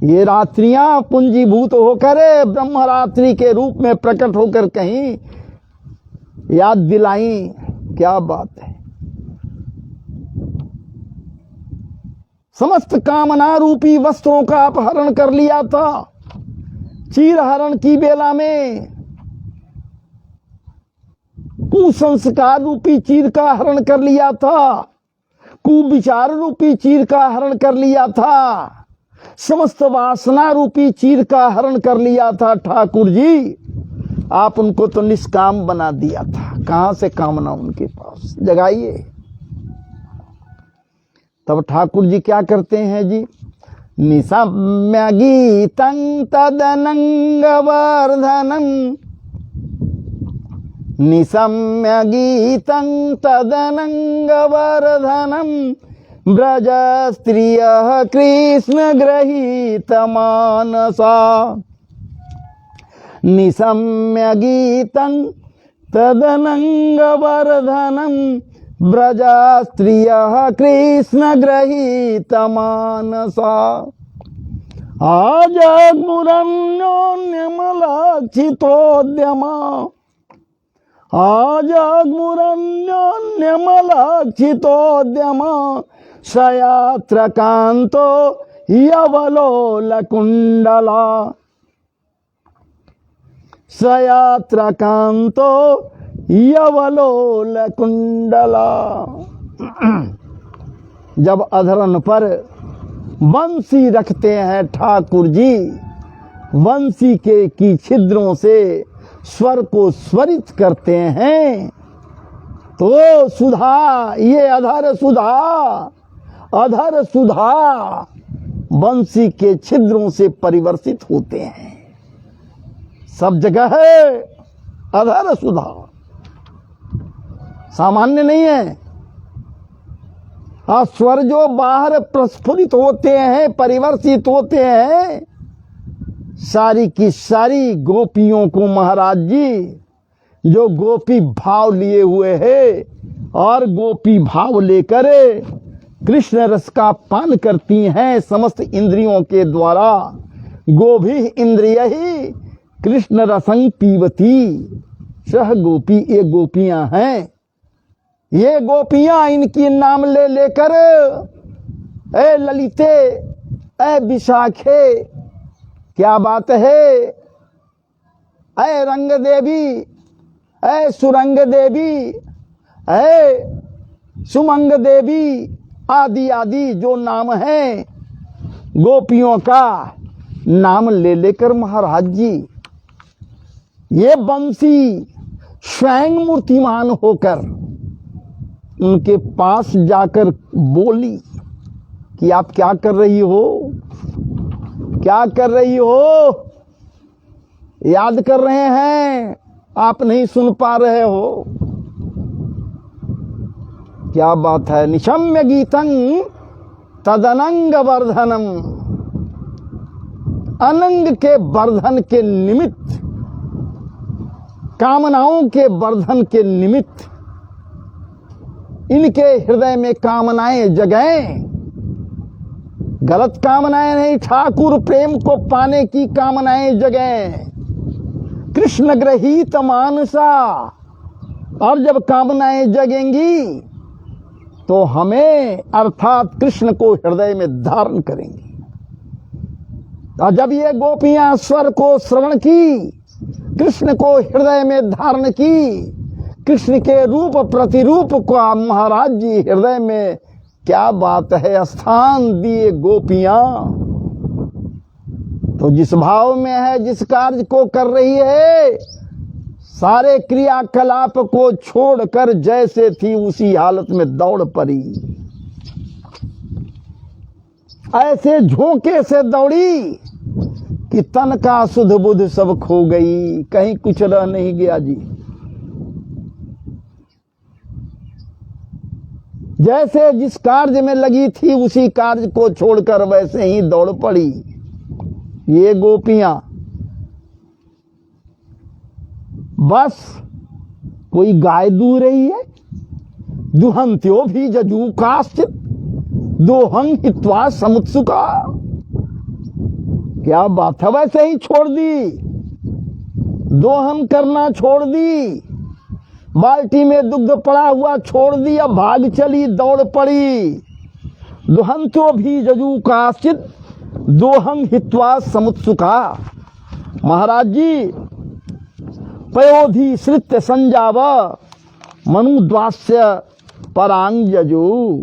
ये रात्रियां पुंजीभूत होकर ब्रह्म रात्रि के रूप में प्रकट होकर कहीं याद दिलाई। क्या बात है, समस्त कामना रूपी वस्त्रों का अपहरण कर लिया था चीर हरण की बेला में, कुसंस्कार रूपी चीर का हरण कर लिया था, कुविचार रूपी चीर का हरण कर लिया था, समस्त वासना रूपी चीर का हरण कर लिया था ठाकुर जी। आप उनको तो निष्काम बना दिया था, कहां से कामना उनके पास जगाइए। तब ठाकुर जी क्या करते हैं जी, निशम्य गीतं तदनंग वर्धनम, निशम्य गीतं तदनंग वर्धनम ब्रज स्त्रियः कृष्ण गृहीत मानसा। निशम्य गीतं तदनंग वर्धनम ब्रज स्त्रियः कृष्ण गृहीत मानसा। आजग्मुरन्योन्यमलक्षितोद्यमा, आजग्मुरन्योन्यमलक्षितोद्यमा सयात्र कांतो यवलोलकुंडला, सयात्र कांतो यवलोलकुंडला। जब अधरण पर बंसी रखते हैं ठाकुर जी, बंसी के की छिद्रों से स्वर को स्वरित करते हैं, तो सुधा, ये अधर सुधा, अधर सुधा बंसी के छिद्रों से परिवर्तित होते हैं। सब जगह है अधर सुधा, सामान्य नहीं है। और स्वर जो बाहर प्रस्फुरित होते हैं, परिवर्तित होते हैं, सारी की सारी गोपियों को महाराज जी जो गोपी भाव लिए हुए है और गोपी भाव लेकर कृष्ण रस का पान करती हैं समस्त इंद्रियों के द्वारा। गोभी इंद्रिय ही कृष्ण रसं पीवती, सह गोपी ये गोपियां हैं। ये गोपियां इनकी नाम ले लेकर ए ललिते, ए विशाखे, क्या बात है, ए रंग देवी, ए सुरंग देवी, ए सुमंग देवी, आदि आदि जो नाम है गोपियों का नाम ले लेकर महाराज जी ये बंसी स्वयं मूर्तिमान होकर उनके पास जाकर बोली कि आप क्या कर रही हो, क्या कर रही हो, याद कर रहे हैं, आप नहीं सुन पा रहे हो। क्या बात है। निशम्य गीतं तदनंग वर्धनम, अनंग के वर्धन के निमित्त, कामनाओं के वर्धन के निमित्त इनके हृदय में कामनाएं जगें, गलत कामनाएं नहीं, ठाकुर प्रेम को पाने की कामनाएं जगें, कृष्ण ग्रहीत मानसा। और जब कामनाएं जगेंगी तो हमें अर्थात कृष्ण को हृदय में धारण करेंगी। और जब ये गोपियां स्वर को श्रवण की, कृष्ण को हृदय में धारण की, कृष्ण के रूप प्रतिरूप को महाराज जी हृदय में, क्या बात है, स्थान दिए गोपियां। तो जिस भाव में है, जिस कार्य को कर रही है, सारे क्रियाकलाप को छोड़कर जैसे थी उसी हालत में दौड़ पड़ी। ऐसे झोंके से दौड़ी कि तन का सुध बुध सब खो गई, कहीं कुछ रह नहीं गया जी। जैसे जिस कार्य में लगी थी उसी कार्य को छोड़कर वैसे ही दौड़ पड़ी ये गोपियां। बस कोई गाय दूह रही है, दुहंत्यो भी जजू काश्चित दोहं हित्वा समुत्सुका। क्या बात है, वैसे ही छोड़ दी, दोहन करना छोड़ दी, बाल्टी में दुग्ध पड़ा हुआ छोड़ दिया, भाग चली, दौड़ पड़ी। दुहंत्यो भी जजू काश्चित दोहं हित्वा समुत्सुका। महाराज जी पयोधि श्रित्य संजाव मनुद्वास्य परांग जजू,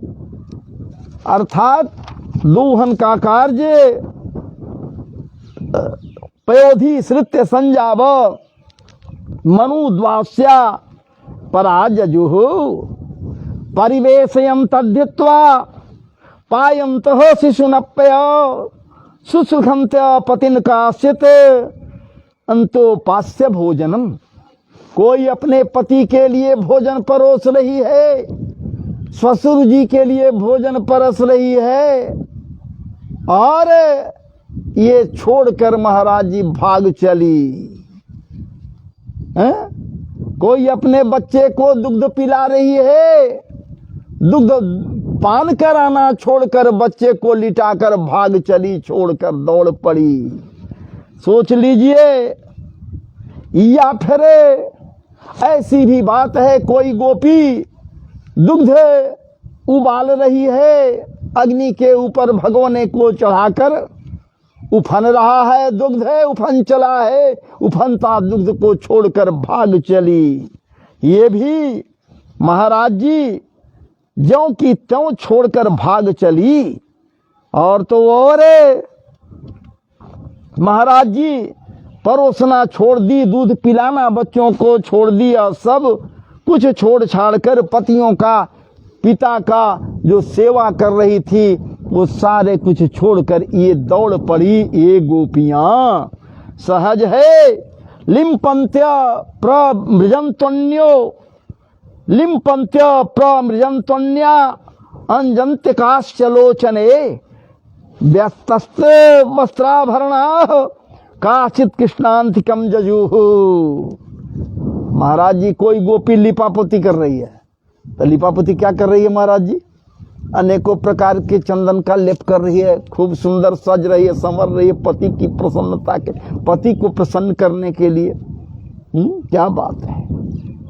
अर्थात दोहन का कार्य पयोधि श्रित्य संजाव मनुद्वास्या पराजजु परिवेशयं तद्धित्वा पायन्तः शिशुनप्य सुसुखन्त पतिन काश्चित अंतोपास्य भोजनम। कोई अपने पति के लिए भोजन परोस रही है, ससुर जी के लिए भोजन परोस रही है, और ये छोड़कर महाराज जी भाग चली। कोई अपने बच्चे को दुग्ध पिला रही है, दुग्ध पान कराना छोड़कर बच्चे को लिटाकर भाग चली, छोड़कर दौड़ पड़ी। सोच लीजिए। या फिर ऐसी भी बात है, कोई गोपी दुग्ध उबाल रही है, अग्नि के ऊपर भगोने को चढ़ाकर उफन रहा है, दुग्ध है उफन चला है, उफनता दुग्ध को छोड़कर भाग चली। ये भी महाराज जी ज्यों की त्यों छोड़कर भाग चली। और तो और महाराज जी परोसना छोड़ दी, दूध पिलाना बच्चों को छोड़ दिया, सब कुछ छोड़ छाड़ कर पतियों का, पिता का जो सेवा कर रही थी वो सारे कुछ छोड़कर ये दौड़ पड़ी ये गोपियां। सहज है लिम्पंत्य प्रमृजंतन्यो, लिम्पंत्य प्रमृजंतन्या अंजंत्यकाश्चलोचने व्यस्तस्त वस्त्राभरणा काचित कृष्णांतिकम जजूह। महाराज जी कोई गोपी लिपापोती कर रही है, तो लिपापोती क्या कर रही है महाराज जी? अनेकों प्रकार के चंदन का लेप कर रही है, खूब सुंदर सज रही है, संवर रही है, पति की प्रसन्नता के, पति को प्रसन्न करने के लिए। क्या बात है।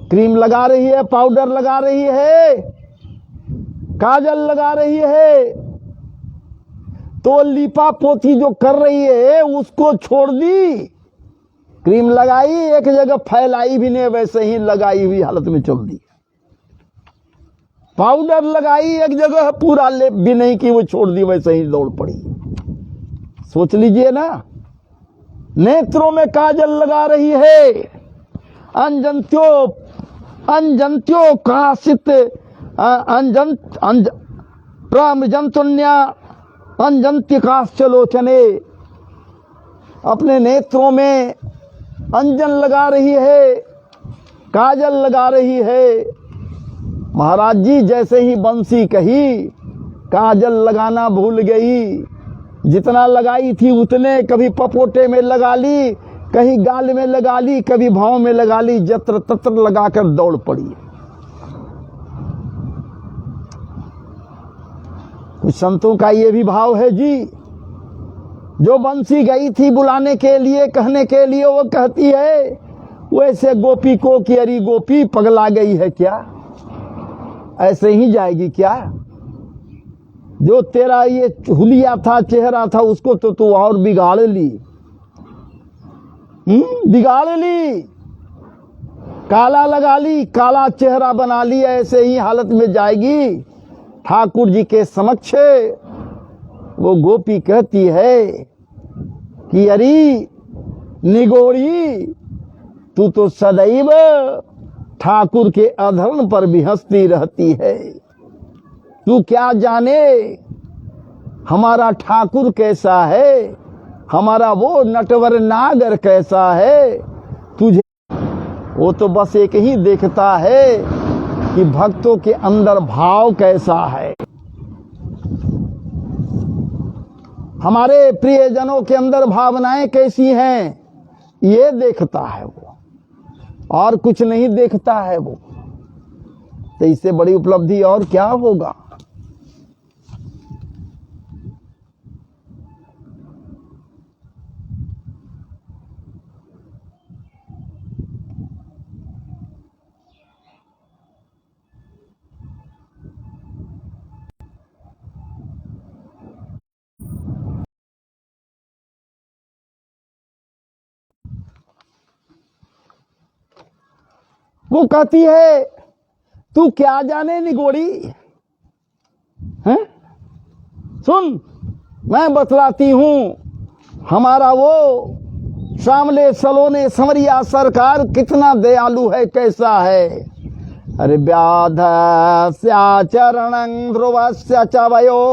क्रीम लगा रही है, पाउडर लगा रही है, काजल लगा रही है, तो लिपा पोती जो कर रही है उसको छोड़ दी। क्रीम लगाई एक जगह, फैलाई भी नहीं, वैसे ही लगाई हुई हालत में चल दी। पाउडर लगाई एक जगह, पूरा लेप भी नहीं की वो छोड़ दी, वैसे ही दौड़ पड़ी। सोच लीजिए ना। नेत्रों में काजल लगा रही है, अंजंत्यो कासित प्रमजंतुन्या अंजंत्य काश्चलोचने। अपने नेत्रों में अंजन लगा रही है, काजल लगा रही है। महाराज जी जैसे ही बंसी कही, काजल लगाना भूल गई। जितना लगाई थी उतने, कभी पपोटे में लगा ली, कहीं गाल में लगा ली, कभी भाव में लगा ली, जत्र तत्र लगाकर दौड़ पड़ी। कुछ संतों का ये भी भाव है जी, जो बंसी गई थी बुलाने के लिए, कहने के लिए, वो कहती है वैसे गोपी को कि अरे गोपी पगला गई है क्या, ऐसे ही जाएगी क्या? जो तेरा ये हुलिया था, चेहरा था, उसको तो तू और बिगाड़ ली, बिगाड़ ली, काला लगा ली, काला चेहरा बना ली, ऐसे ही हालत में जाएगी। ठाकुर जी के समक्ष वो गोपी कहती है कि अरे निगोरी, तू तो सदैव ठाकुर के अधर्म पर भी हंसती रहती है। तू क्या जाने हमारा ठाकुर कैसा है, हमारा वो नटवर नागर कैसा है। तुझे वो तो बस एक ही देखता है कि भक्तों के अंदर भाव कैसा है, हमारे प्रियजनों के अंदर भावनाएं कैसी हैं, ये देखता है वो, और कुछ नहीं देखता है वो। तो इससे बड़ी उपलब्धि और क्या होगा। वो कहती है तू क्या जाने निगोड़ी हैं? सुन, मैं बतलाती हूं, हमारा वो सामले सलोने संवरिया सरकार कितना दयालु है, कैसा है। अरे व्याधस्याचरणं ध्रुवस्य च वयो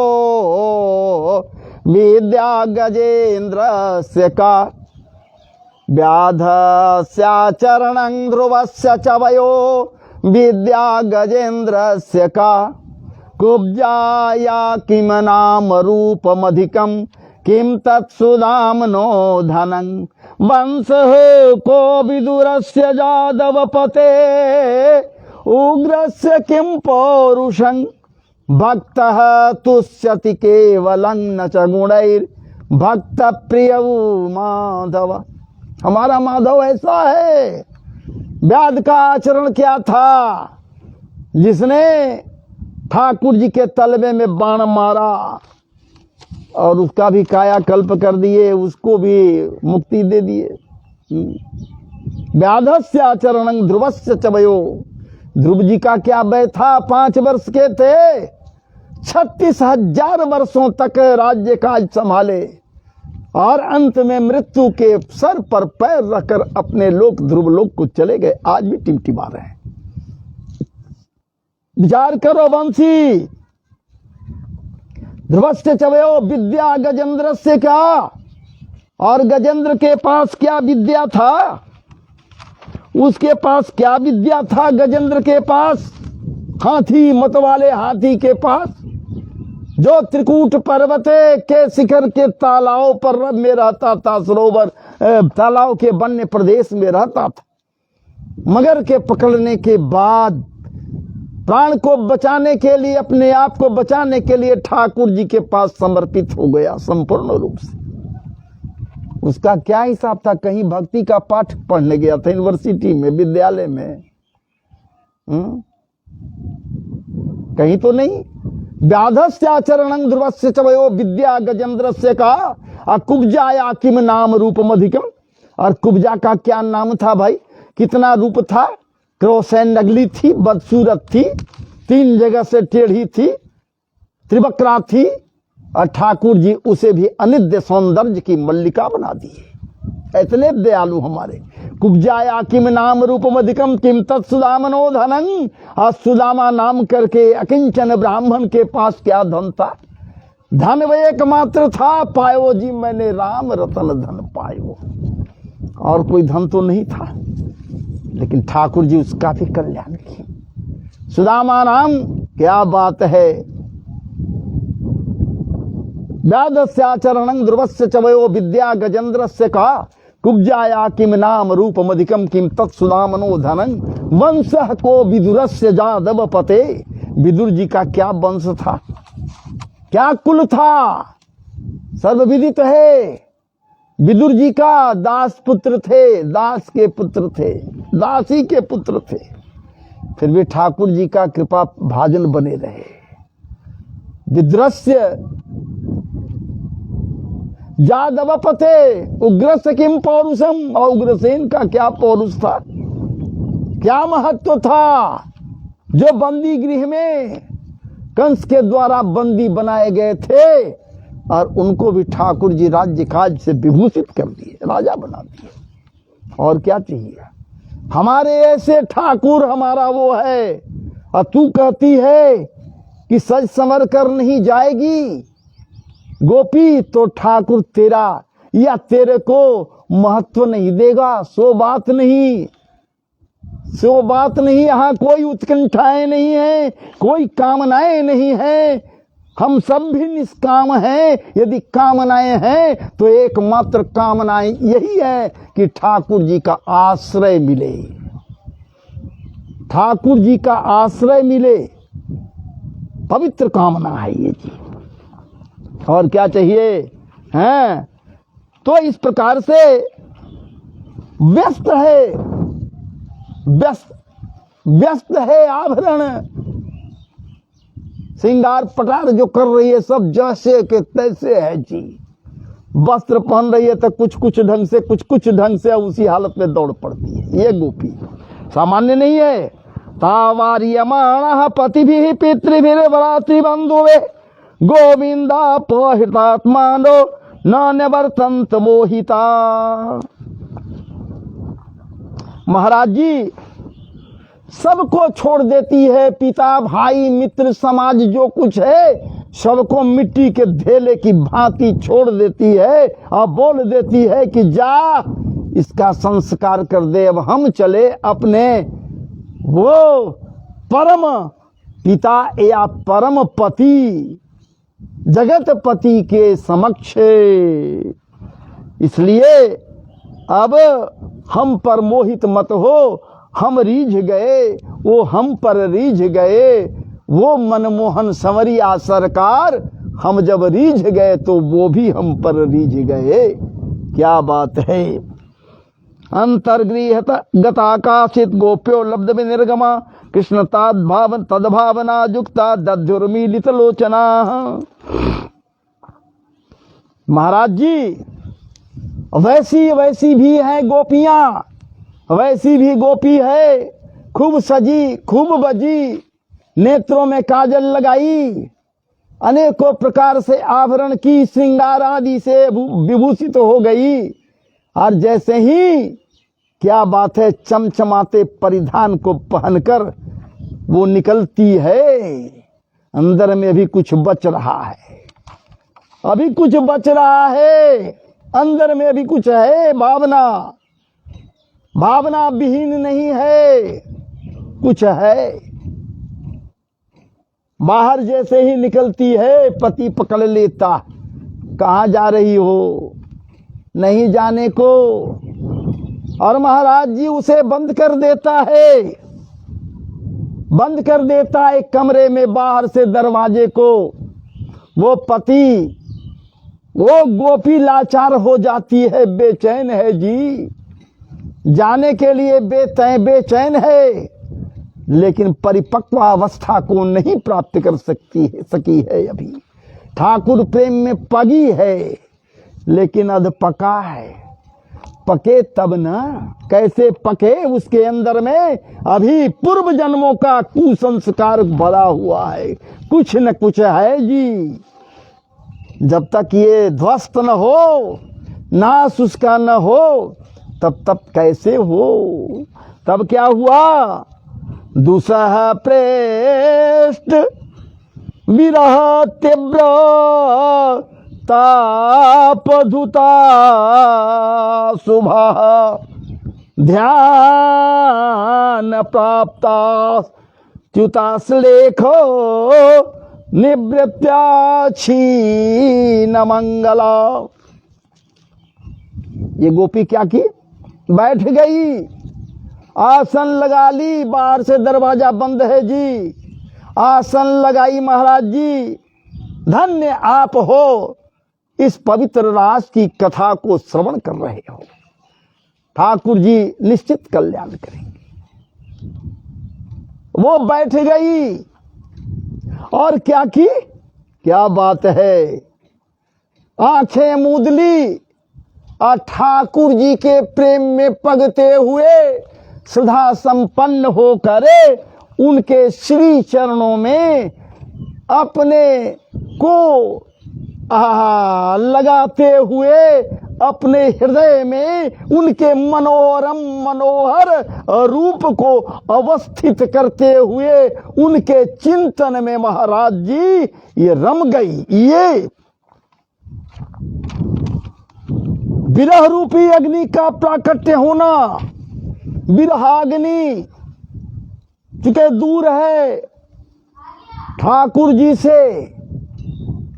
विद्या गजेन्द्रस्य का। व्याधस्याचरणं ध्रुवस्य च वयो विद्या गजेन्द्रस्य का। कुब्जाया किम नाम रूपमधिकं किम तत्सुदाम्नो धनं। वंशः को विदुरस्य जादवपते उग्रस्य किम पौरुषं। भक्तः तुष्यति केवलं न च गुणैर् भक्त प्रिय माधव। हमारा माधव ऐसा है। व्याध का आचरण क्या था, जिसने ठाकुर जी के तलवे में बाण मारा और उसका भी कायाकल्प कर दिए, उसको भी मुक्ति दे दिए। व्याधस्य आचरणं ध्रुवस्य च वयो। ध्रुव जी का क्या वय था, 5 वर्ष के थे, 36,000 वर्षों तक राज्य काज संभाले और अंत में मृत्यु के सर पर पैर रखकर अपने लोक ध्रुव लोक को चले गए। आज भी टिमटिमा रहे हैं। विचार करो वंशी। ध्रुवस्य च वयो विद्या गजेंद्र से क्या, और गजेंद्र के पास क्या विद्या था, उसके पास क्या विद्या था गजेंद्र के पास, हाथी मतवाले हाथी के पास। जो त्रिकूट पर्वत के शिखर के तालाओं पर में रहता था, सरोवर तालाव के वन्य प्रदेश में रहता था। मगर के पकड़ने के बाद प्राण को बचाने के लिए, अपने आप को बचाने के लिए ठाकुर जी के पास समर्पित हो गया संपूर्ण रूप से। उसका क्या हिसाब था? कहीं भक्ति का पाठ पढ़ने गया था यूनिवर्सिटी में, विद्यालय में, कहीं तो नहीं। व्याधस्याचरणं ध्रुवस्य च वयो विद्या गजेंद्रस्य का कुब्जाया किम नाम रूपमधिकम। और कुब्जा का क्या नाम था भाई? कितना रूप था? क्रोसैन नगली थी, बदसूरत थी, 3 जगह से टेढ़ी थी, त्रिवक्रा थी, और ठाकुर जी उसे भी अनिद्य सौंदर्य की मल्लिका बना दी। इतने दयालु हमारे। कुब्जाया किम नाम रूपमधिकम किम तत्सुदामनो धनं। और सुदामा नाम करके अकिंचन ब्राह्मण के पास क्या धन था? धन वह एकमात्र था, पायो जी मैंने राम रतन धन पायो। और कोई धन तो नहीं था, लेकिन ठाकुर जी उसका भी कल्याण किए। सुदामा नाम, क्या बात है। व्याधस्याचरणं ध्रुवस्य च वयो विद्या गजेंद्रस्य का कुब्जाया किम नाम रूपमधिकम किम तत्सुदामनो धनं। वंशः को विदुरस्य जादव पते। विदुर जी का क्या वंश था, क्या कुल था, सर्वविदित है। विदुर जी का दास पुत्र थे, दास के पुत्र थे, दासी के पुत्र थे, फिर भी ठाकुर जी का कृपा भाजन बने रहे। विद्रस्य जादव पथे उग्रस्य किम पौरुषम। और उग्रसेन का क्या पौरुष था, क्या महत्व था, जो बंदी गृह में कंस के द्वारा बंदी बनाए गए थे, और उनको भी ठाकुर जी राज्य काज से विभूषित कर दिए, राजा बना दिए। और क्या चाहिए? हमारे ऐसे ठाकुर हमारा वो है। और तू कहती है कि सज संवर कर नहीं जाएगी गोपी, तो ठाकुर तेरा या तेरे को महत्व नहीं देगा। सो बात नहीं, सो बात नहीं। यहाँ कोई उत्कंठाएं नहीं है, कोई कामनाएं नहीं है। हम सब भी निष्काम हैं। यदि कामनाएं हैं तो एकमात्र कामनाएं यही है कि ठाकुर जी का आश्रय मिले, ठाकुर जी का आश्रय मिले। पवित्र कामना है ये जी। और क्या चाहिए हैं? तो इस प्रकार से व्यस्त है, व्यस्त है आभरण श्रृंगार पटार जो कर रही है, सब जैसे के तैसे है जी। वस्त्र पहन रही है तो कुछ ढंग से, कुछ ढंग से, उसी हालत में दौड़ पड़ती है। ये गोपी सामान्य नहीं है। तावार्यमाणः पतिभिः पितृभिः भ्रातृ बंधुवे गोविंदा पहितात्मानो न निवर्तन्त मोहिता। महाराज जी सबको छोड़ देती है, पिता भाई मित्र समाज जो कुछ है सबको मिट्टी के ढेले की भांति छोड़ देती है, और बोल देती है कि जा इसका संस्कार कर दे। अब हम चले अपने वो परम पिता या परम पति जगत पति के समक्ष। इसलिए अब हम पर मोहित मत हो। हम रीझ गए, वो हम पर रीझ गए। वो मनमोहन संवरिया सरकार, हम जब रीझ गए तो वो भी हम पर रीझ गए। क्या बात है। अंतर्गृहत गताकाशित गोप्यो लब्ध विनिर्गमा कृष्ण तद्भावना युक्ता दध्युर्मीलित लोचना। महाराज जी वैसी भी है गोपियां, वैसी भी गोपी है, खूब सजी खूब बजी, नेत्रों में काजल लगाई, अनेकों प्रकार से आभरण की, श्रृंगार आदि से विभूषित हो गई। और जैसे ही क्या बात है चमचमाते परिधान को पहनकर वो निकलती है, अंदर में भी कुछ बच रहा है, अभी कुछ बच रहा है, अंदर में भी कुछ है। भावना विहीन नहीं है, कुछ है। बाहर जैसे ही निकलती है पति पकड़ लेता, कहाँ जा रही हो, नहीं जाने को। और महाराज जी उसे बंद कर देता है, बंद कर देता है एक कमरे में बाहर से दरवाजे को। वो पति, वो गोपी लाचार हो जाती है, बेचैन है जी, जाने के लिए बेचैन है, लेकिन परिपक्व अवस्था को नहीं प्राप्त कर सकी है अभी। ठाकुर प्रेम में पगी है, लेकिन अध पका है। पके तब ना, कैसे पके, उसके अंदर में अभी पूर्व जन्मों का कुसंस्कार भरा हुआ है, कुछ न कुछ है जी। जब तक ये ध्वस्त न हो, नाश उसका न हो, तब कैसे हो। तब क्या हुआ, दुसह प्रेष्ट विरह तीव्र तापधुता शुभा ध्यान प्राप्ता च्युताश्लेखो निवृत्त्या क्षीण मंगला। ये गोपी क्या की, बैठ गई, आसन लगा ली, बाहर से दरवाजा बंद है जी, आसन लगाई। महाराज जी धन्य आप हो, इस पवित्र रास की कथा को श्रवण कर रहे हो, ठाकुर जी निश्चित कल्याण करेंगे। वो बैठ गई और क्या की, क्या बात है, आंखें मूंद ली और ठाकुर जी के प्रेम में पगते हुए श्रद्धा संपन्न होकर उनके श्री चरणों में अपने को लगाते हुए अपने हृदय में उनके मनोहर रूप को अवस्थित करते हुए उनके चिंतन में महाराज जी ये रम गई। ये विरह रूपी अग्नि का प्राकट्य होना, विरहाग्नि चूंकि दूर है ठाकुर जी से,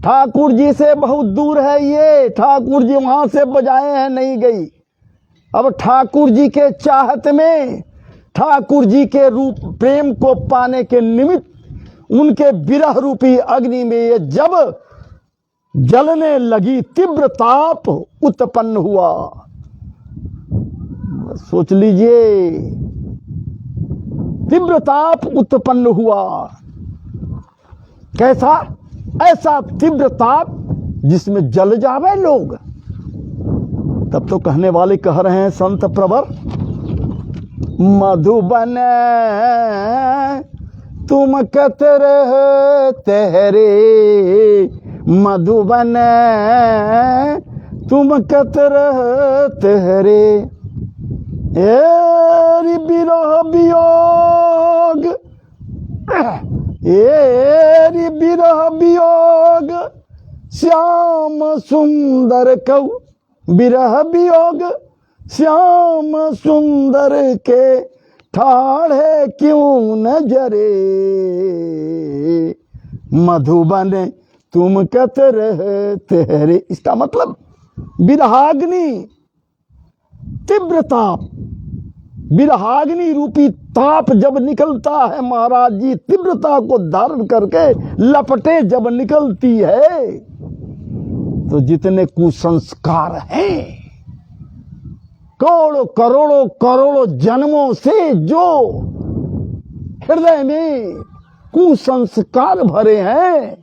ठाकुर जी से बहुत दूर है ये, ठाकुर जी वहां से बजाए हैं, नहीं गई। अब ठाकुर जी के चाहत में, ठाकुर जी के रूप प्रेम को पाने के निमित्त उनके विरह रूपी अग्नि में ये जब जलने लगी, तीव्र ताप उत्पन्न हुआ। सोच लीजिए, तीव्र ताप उत्पन्न हुआ। कैसा, ऐसा तीव्र ताप जिसमें जल जावे लोग। तब तो कहने वाले कह रहे हैं संत प्रवर, मधुबन तुम कत रहते रे, मधुबन तुम कत रहते रे, एरी बिरह वियोग, एरी बिरह वियोग, श्याम सुंदर कऊ बिरह वियोग, श्याम सुंदर के ठाढ़े क्यों न जरे, मधुबन तुम कत रहते रे। इसका मतलब विरहाग्नि, तीव्र ताप, विरहाग्नि रूपी ताप जब निकलता है महाराज जी, तीव्रता को धारण करके लपटे जब निकलती है, तो जितने कुसंस्कार हैं, करोड़ों करोड़ों करोड़ों जन्मों से जो हृदय में कुसंस्कार भरे हैं,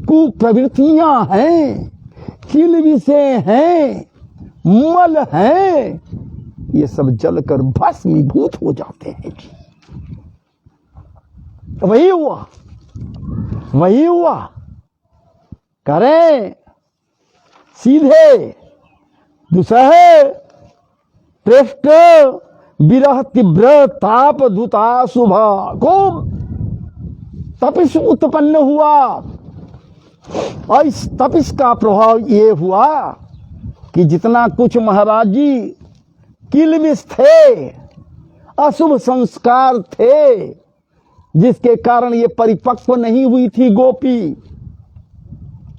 कुप्रवृत्तियां हैं, किलविसे हैं, मल हैं, ये सब जलकर भस्मीभूत हो जाते हैं। वही हुआ, वही हुआ। करें सीधे दुसह पृष्ठ विरह तीव्र ताप धुता शुभा को तपिश उत्पन्न हुआ। और इस तपिश का प्रभाव ये हुआ कि जितना कुछ महाराज जी किलबिश थे, अशुभ संस्कार थे, जिसके कारण ये परिपक्व नहीं हुई थी गोपी।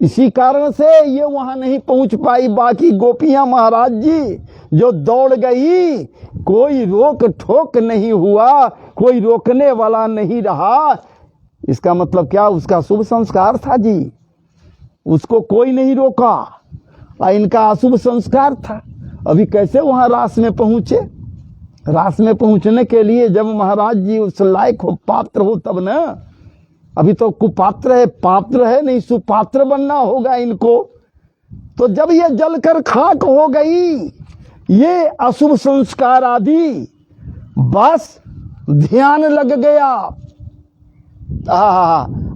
इसी कारण से ये वहां नहीं पहुंच पाई। बाकी गोपियां महाराज जी जो दौड़ गई, कोई रोक ठोक नहीं हुआ, कोई रोकने वाला नहीं रहा। इसका मतलब क्या? उसका शुभ संस्कार था जी, उसको कोई नहीं रोका और इनका अशुभ संस्कार था। अभी कैसे वहां रास में पहुंचे? रास में पहुंचने के लिए जब महाराज जी उस लायक हो, पात्र हो तब ना। अभी तो कुपात्र है, पात्र है नहीं, सुपात्र बनना होगा इनको। तो जब ये जलकर खाक हो गई, ये अशुभ संस्कार आदि, बस ध्यान लग गया।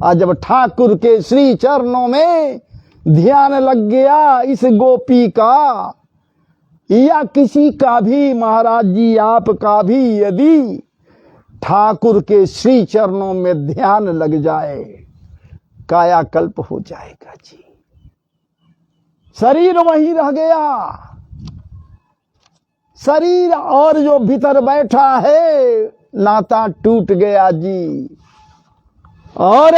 आज जब ठाकुर के श्री चरणों में ध्यान लग गया इस गोपी का, या किसी का भी, महाराज जी आपका भी यदि ठाकुर के श्री चरणों में ध्यान लग जाए, कायाकल्प हो जाएगा जी। शरीर वहीं रह गया, शरीर और जो भीतर बैठा है नाता टूट गया जी। और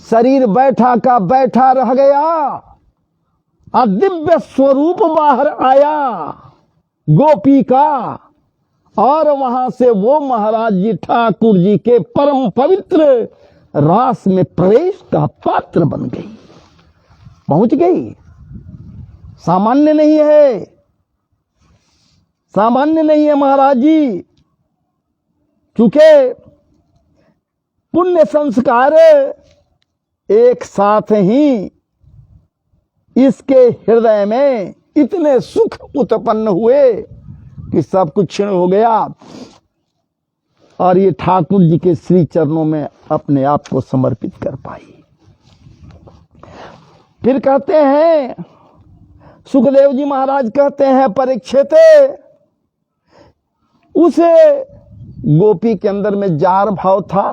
शरीर बैठा का बैठा रह गया और दिव्य स्वरूप बाहर आया गोपी का। और वहां से वो महाराज जी ठाकुर जी के परम पवित्र रास में प्रवेश का पात्र बन गई, पहुंच गई। सामान्य नहीं है, सामान्य नहीं है महाराज जी। चूंकि पुण्य संस्कार एक साथ ही इसके हृदय में इतने सुख उत्पन्न हुए कि सब कुछ क्षीण हो गया और ये ठाकुर जी के श्री चरणों में अपने आप को समर्पित कर पाई। फिर कहते हैं, सुखदेव जी महाराज कहते हैं, परीक्षित, उसे गोपी के अंदर में जार भाव था,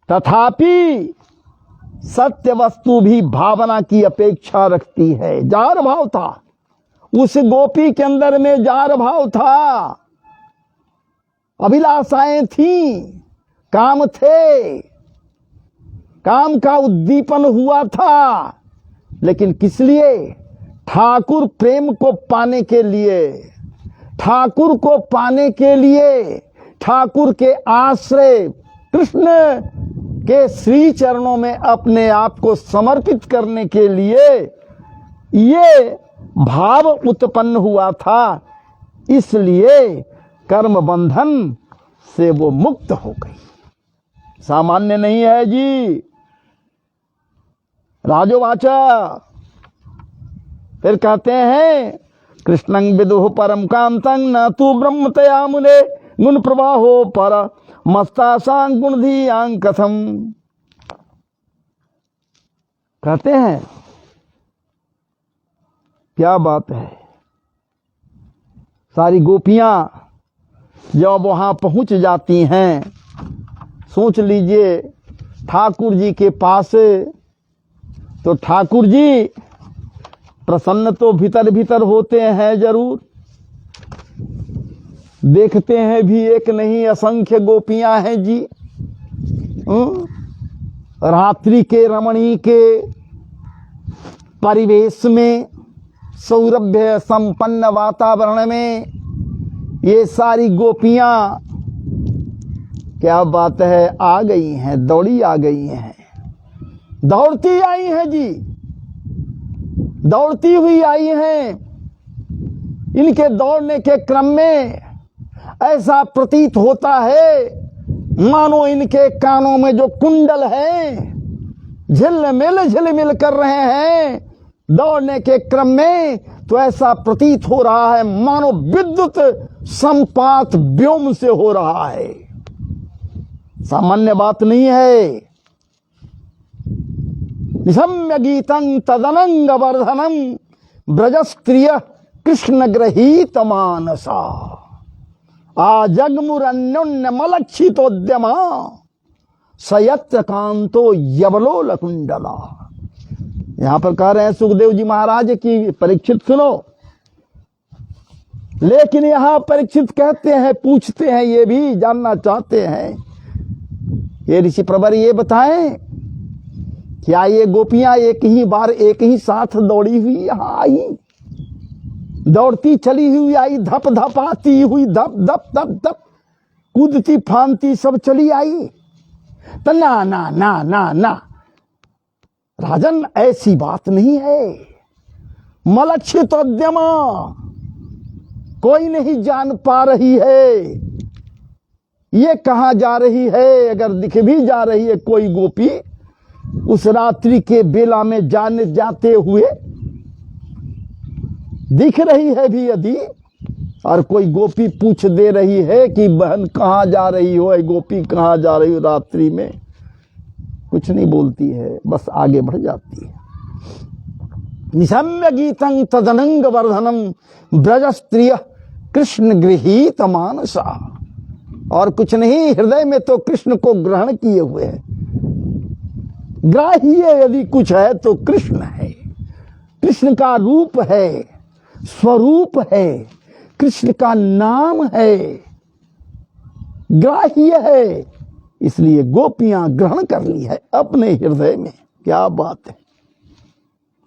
तथापि सत्य वस्तु भी भावना की अपेक्षा रखती है। जार भाव था उस गोपी के अंदर में, जार भाव था, अभिलाषाएं थी, काम थे, काम का उद्दीपन हुआ था। लेकिन किस लिए? ठाकुर प्रेम को पाने के लिए, ठाकुर को पाने के लिए, ठाकुर के आश्रय कृष्ण के श्री चरणों में अपने आप को समर्पित करने के लिए ये भाव उत्पन्न हुआ था। इसलिए कर्म बंधन से वो मुक्त हो गई। सामान्य नहीं है जी। राजोवाचा फिर कहते हैं, कृष्णं विदुः परम कांतं न तु ब्रह्मतया मुने गुण प्रवाहो पर मस्तासां गुणधीयां कथम। कहते हैं क्या बात है। सारी गोपियां जब वहां पहुंच जाती हैं, सोच लीजिए ठाकुर जी के पास, तो ठाकुर जी प्रसन्न तो भीतर भीतर होते हैं जरूर, देखते हैं भी एक नहीं असंख्य गोपियां हैं जी। रात्रि के रमणीय के परिवेश में, सौरभ्य संपन्न वातावरण में ये सारी गोपियां, क्या बात है, आ गई हैं, दौड़ी आ गई हैं, दौड़ती आई हैं जी, दौड़ती हुई आई हैं। इनके दौड़ने के क्रम में ऐसा प्रतीत होता है मानो इनके कानों में जो कुंडल हैं झिलमिल कर रहे हैं दौड़ने के क्रम में। तो ऐसा प्रतीत हो रहा है मानो विद्युत संपात व्योम से हो रहा है। सामान्य बात नहीं है। निशम्य गीतं तदनंग वर्धनम ब्रजस्त्रिय कृष्ण गृहीत मानसा आजगमुरन्योन्य मलक्षितोद्यमा सयत्र कांतो यवलोल कुंडला। यहां पर कह रहे हैं सुखदेव जी महाराज की, परीक्षित सुनो, लेकिन यहां परीक्षित कहते हैं, पूछते हैं, ये भी जानना चाहते हैं, ये ऋषि प्रवर ये बताएं, क्या ये गोपियां एक ही बार एक ही साथ दौड़ी हुई यहां आई? दौड़ती चली हुई आई, धप धप आती हुई, धप धप धप धप कूदती फांदती सब चली आई? तो ना ना ना ना ना राजन, ऐसी बात नहीं है। मलक्षित उद्यम, कोई नहीं जान पा रही है ये कहां जा रही है। अगर दिख भी जा रही है कोई गोपी उस रात्रि के बेला में जाते हुए दिख रही है भी यदि, और कोई गोपी पूछ दे रही है कि बहन कहां जा रही हो, गोपी कहां जा रही हो रात्रि में, कुछ नहीं बोलती है, बस आगे बढ़ जाती है। निशम्य गीतं तदनंग वर्धनम ब्रजस्त्रिय कृष्ण गृहीत मानसा। और कुछ नहीं, हृदय में तो कृष्ण को ग्रहण किए हुए है। ग्राह्य यदि कुछ है तो कृष्ण है, कृष्ण का रूप है, स्वरूप है, कृष्ण का नाम है, ग्राह्य है, इसलिए गोपियां ग्रहण कर ली है अपने हृदय में। क्या बात है,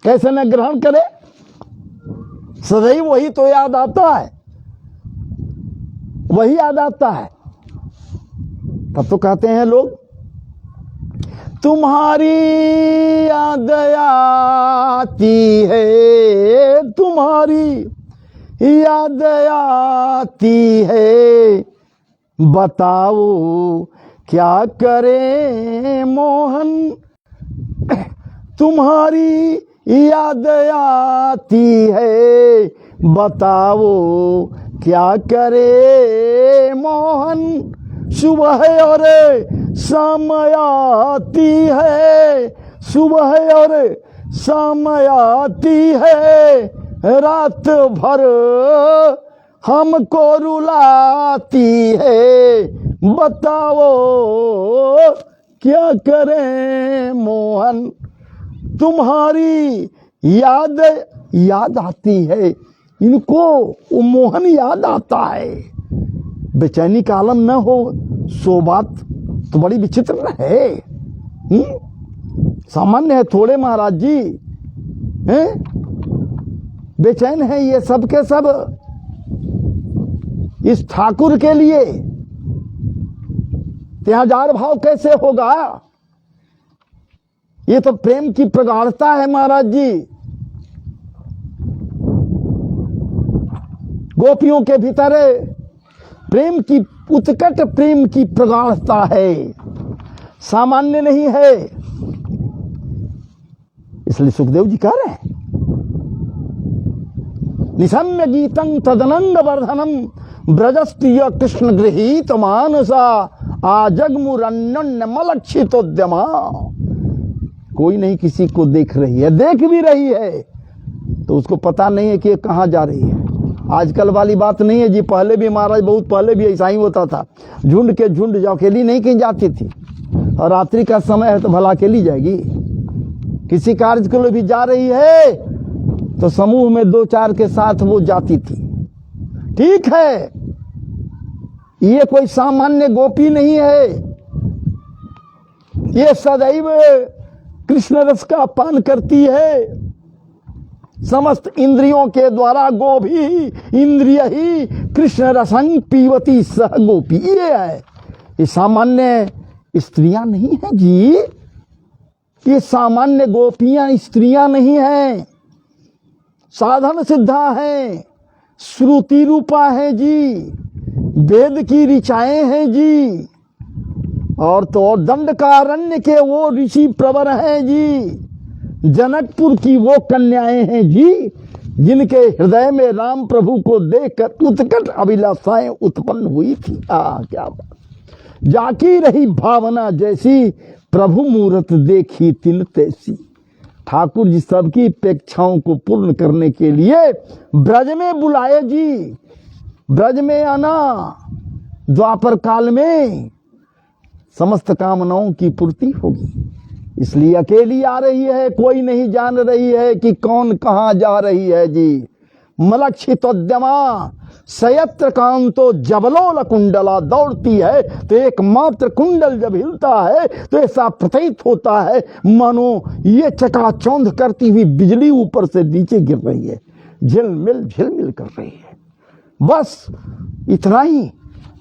कैसे न ग्रहण करे, सदैव वही तो याद आता है, वही याद आता है। तब तो कहते हैं लोग, तुम्हारी याद आती है, तुम्हारी याद आती है, बताओ क्या करे मोहन। तुम्हारी याद आती है, बताओ क्या करे मोहन। सुबह और शाम आती है, सुबह और शाम आती है, रात भर हमको रुलाती है, बताओ क्या करें मोहन। तुम्हारी याद आती है, इनको वो मोहन याद आता है। बेचैनी का आलम न हो, सो बात तो बड़ी विचित्र है। सामान्य है थोड़े महाराज जी हैं, बेचैन है ये सब के सब इस ठाकुर के लिए। त्याजार भाव कैसे होगा? ये तो प्रेम की प्रगाढ़ता है महाराज जी। गोपियों के भीतर प्रेम की उत्कट प्रेम की प्रगाढ़ता है, सामान्य नहीं है। इसलिए सुखदेव जी कह रहे हैं, निशम्य गीतं तदनंग वर्धनम ब्रजस्त्रिय कृष्ण गृहीत मानसा आजगमुरन्योन्य मलक्षितोद्यमा। कोई नहीं किसी को देख रही है, देख भी रही है तो उसको पता नहीं है कि ये कहां जा रही है। आजकल वाली बात नहीं है जी, पहले भी महाराज, बहुत पहले भी ऐसा ही होता था। झुंड के झुंड जो अकेली नहीं कहीं जाती थी, और रात्रि का समय है तो भला अकेली जाएगी। किसी कार्य के लिए भी जा रही है तो समूह में 2-4 के साथ वो जाती थी। ठीक है, ये कोई सामान्य गोपी नहीं है, ये सदैव कृष्ण रस का पान करती है। समस्त इंद्रियों के द्वारा गो भी इंद्रिय ही कृष्ण रसंग पीवती सह गोपी। ये है, ये सामान्य स्त्रियां नहीं है जी, ये सामान्य गोपियां स्त्रियां नहीं हैं, साधन सिद्धा हैं, श्रुति रूपा है जी, वेद की ऋचाएं हैं जी, और तो और दंडकारण्य के वो ऋषि प्रवर हैं जी, जनकपुर की वो कन्याएं हैं जी, जिनके हृदय में राम प्रभु को देखकर उत्कट अभिलाषाएं उत्पन्न हुई थी। क्या बात, जाकी रही भावना जैसी, प्रभु मूरत देखी तिन तैसी। ठाकुर जी सबकी अपेक्षाओं को पूर्ण करने के लिए ब्रज में बुलाए जी, ब्रज में आना, द्वापर काल में समस्त कामनाओं की पूर्ति होगी। इसलिए अकेली आ रही है, कोई नहीं जान रही है कि कौन कहां जा रही है जी। मलक्षितोद्यमा सयत्र कांतो जबलोल कुंडला। दौड़ती है तो एकमात्र कुंडल जब हिलता है तो ऐसा प्रतीत होता है मानो ये चकाचौंध करती हुई बिजली ऊपर से नीचे गिर रही है, झिलमिल कर रही है। बस इतना ही,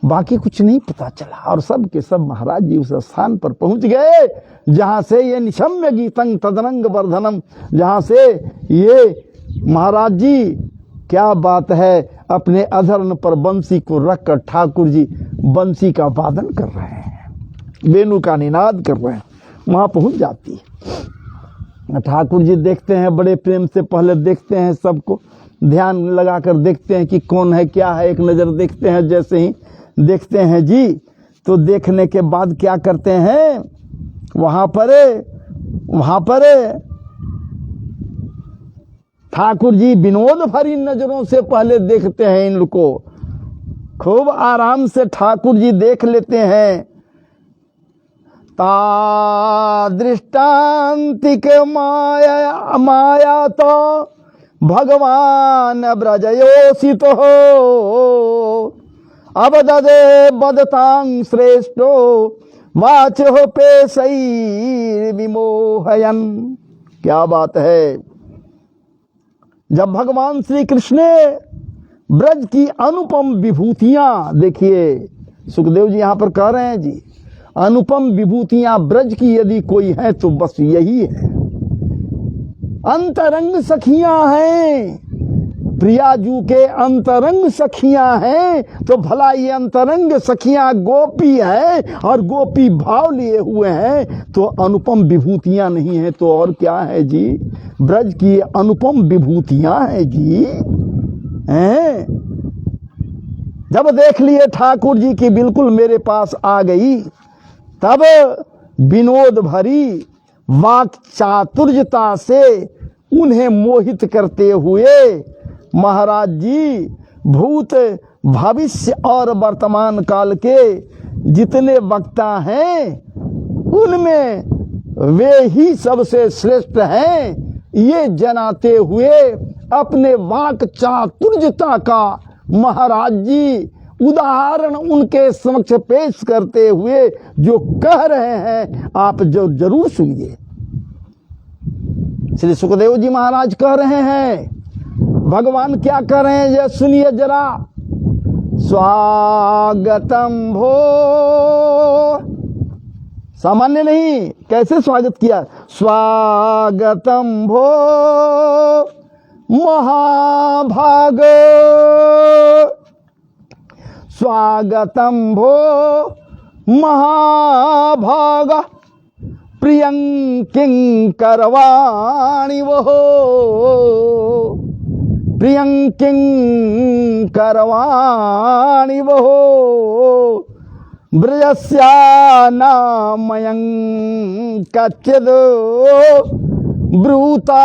बाकी कुछ नहीं पता चला। और सब के सब महाराज जी उस स्थान पर पहुंच गए जहां से ये निशम्य गीतं तदनंग वर्धनम, जहां से ये महाराज जी, क्या बात है, अपने अधर्न पर बंसी को रखकर ठाकुर जी बंसी का वादन कर रहे हैं, वेणु का निनाद कर रहे हैं। वहां पहुंच जाती है। ठाकुर जी देखते हैं, बड़े प्रेम से पहले देखते हैं, सबको ध्यान लगाकर देखते हैं कि कौन है क्या है। एक नजर देखते हैं, जैसे ही देखते हैं जी, तो देखने के बाद क्या करते हैं, वहां पर ठाकुर जी विनोद भरी नजरों से पहले देखते हैं इनको। खूब आराम से ठाकुर जी देख लेते हैं। ता दृष्टांतिक माया तो भगवान ब्रजयोषित हो, अब ददे बदतांग श्रेष्ठो वाच हो पे सही विमोहयन। क्या बात है। जब भगवान श्री कृष्ण ने ब्रज की अनुपम विभूतियां, देखिए सुखदेव जी यहां पर कह रहे हैं जी, अनुपम विभूतियां ब्रज की यदि कोई है तो बस यही है। अंतरंग सखियां हैं, प्रियाजू के अंतरंग सखियां हैं, तो भला ये अंतरंग सखियां गोपी है और गोपी भाव लिए हुए हैं, तो अनुपम विभूतियां नहीं है तो और क्या है जी। ब्रज की अनुपम विभूतियां हैं जी, हैं। जब देख लिए ठाकुर जी की बिल्कुल मेरे पास आ गई, तब विनोद भरी वाक चातुर्यता से उन्हें मोहित करते हुए महाराज जी भूत भविष्य और वर्तमान काल के जितने वक्ता हैं उनमें वे ही सबसे श्रेष्ठ हैं, ये जनाते हुए अपने वाक चातुर्यता का महाराज जी उदाहरण उनके समक्ष पेश करते हुए जो कह रहे हैं, आप जो जरूर सुनिए। श्री सुखदेव जी महाराज कह रहे हैं, भगवान क्या कह रहे हैं ये सुनिए जरा। स्वागतम भो, सामान्य नहीं, कैसे स्वागत किया। स्वागतम भो महाभाग, स्वागतम भो महाभाग, प्रियं किंकरवाणि वो, प्रियं किंकरवाणि वो, ब्रजस्यानामयं कच्चिद् ब्रूता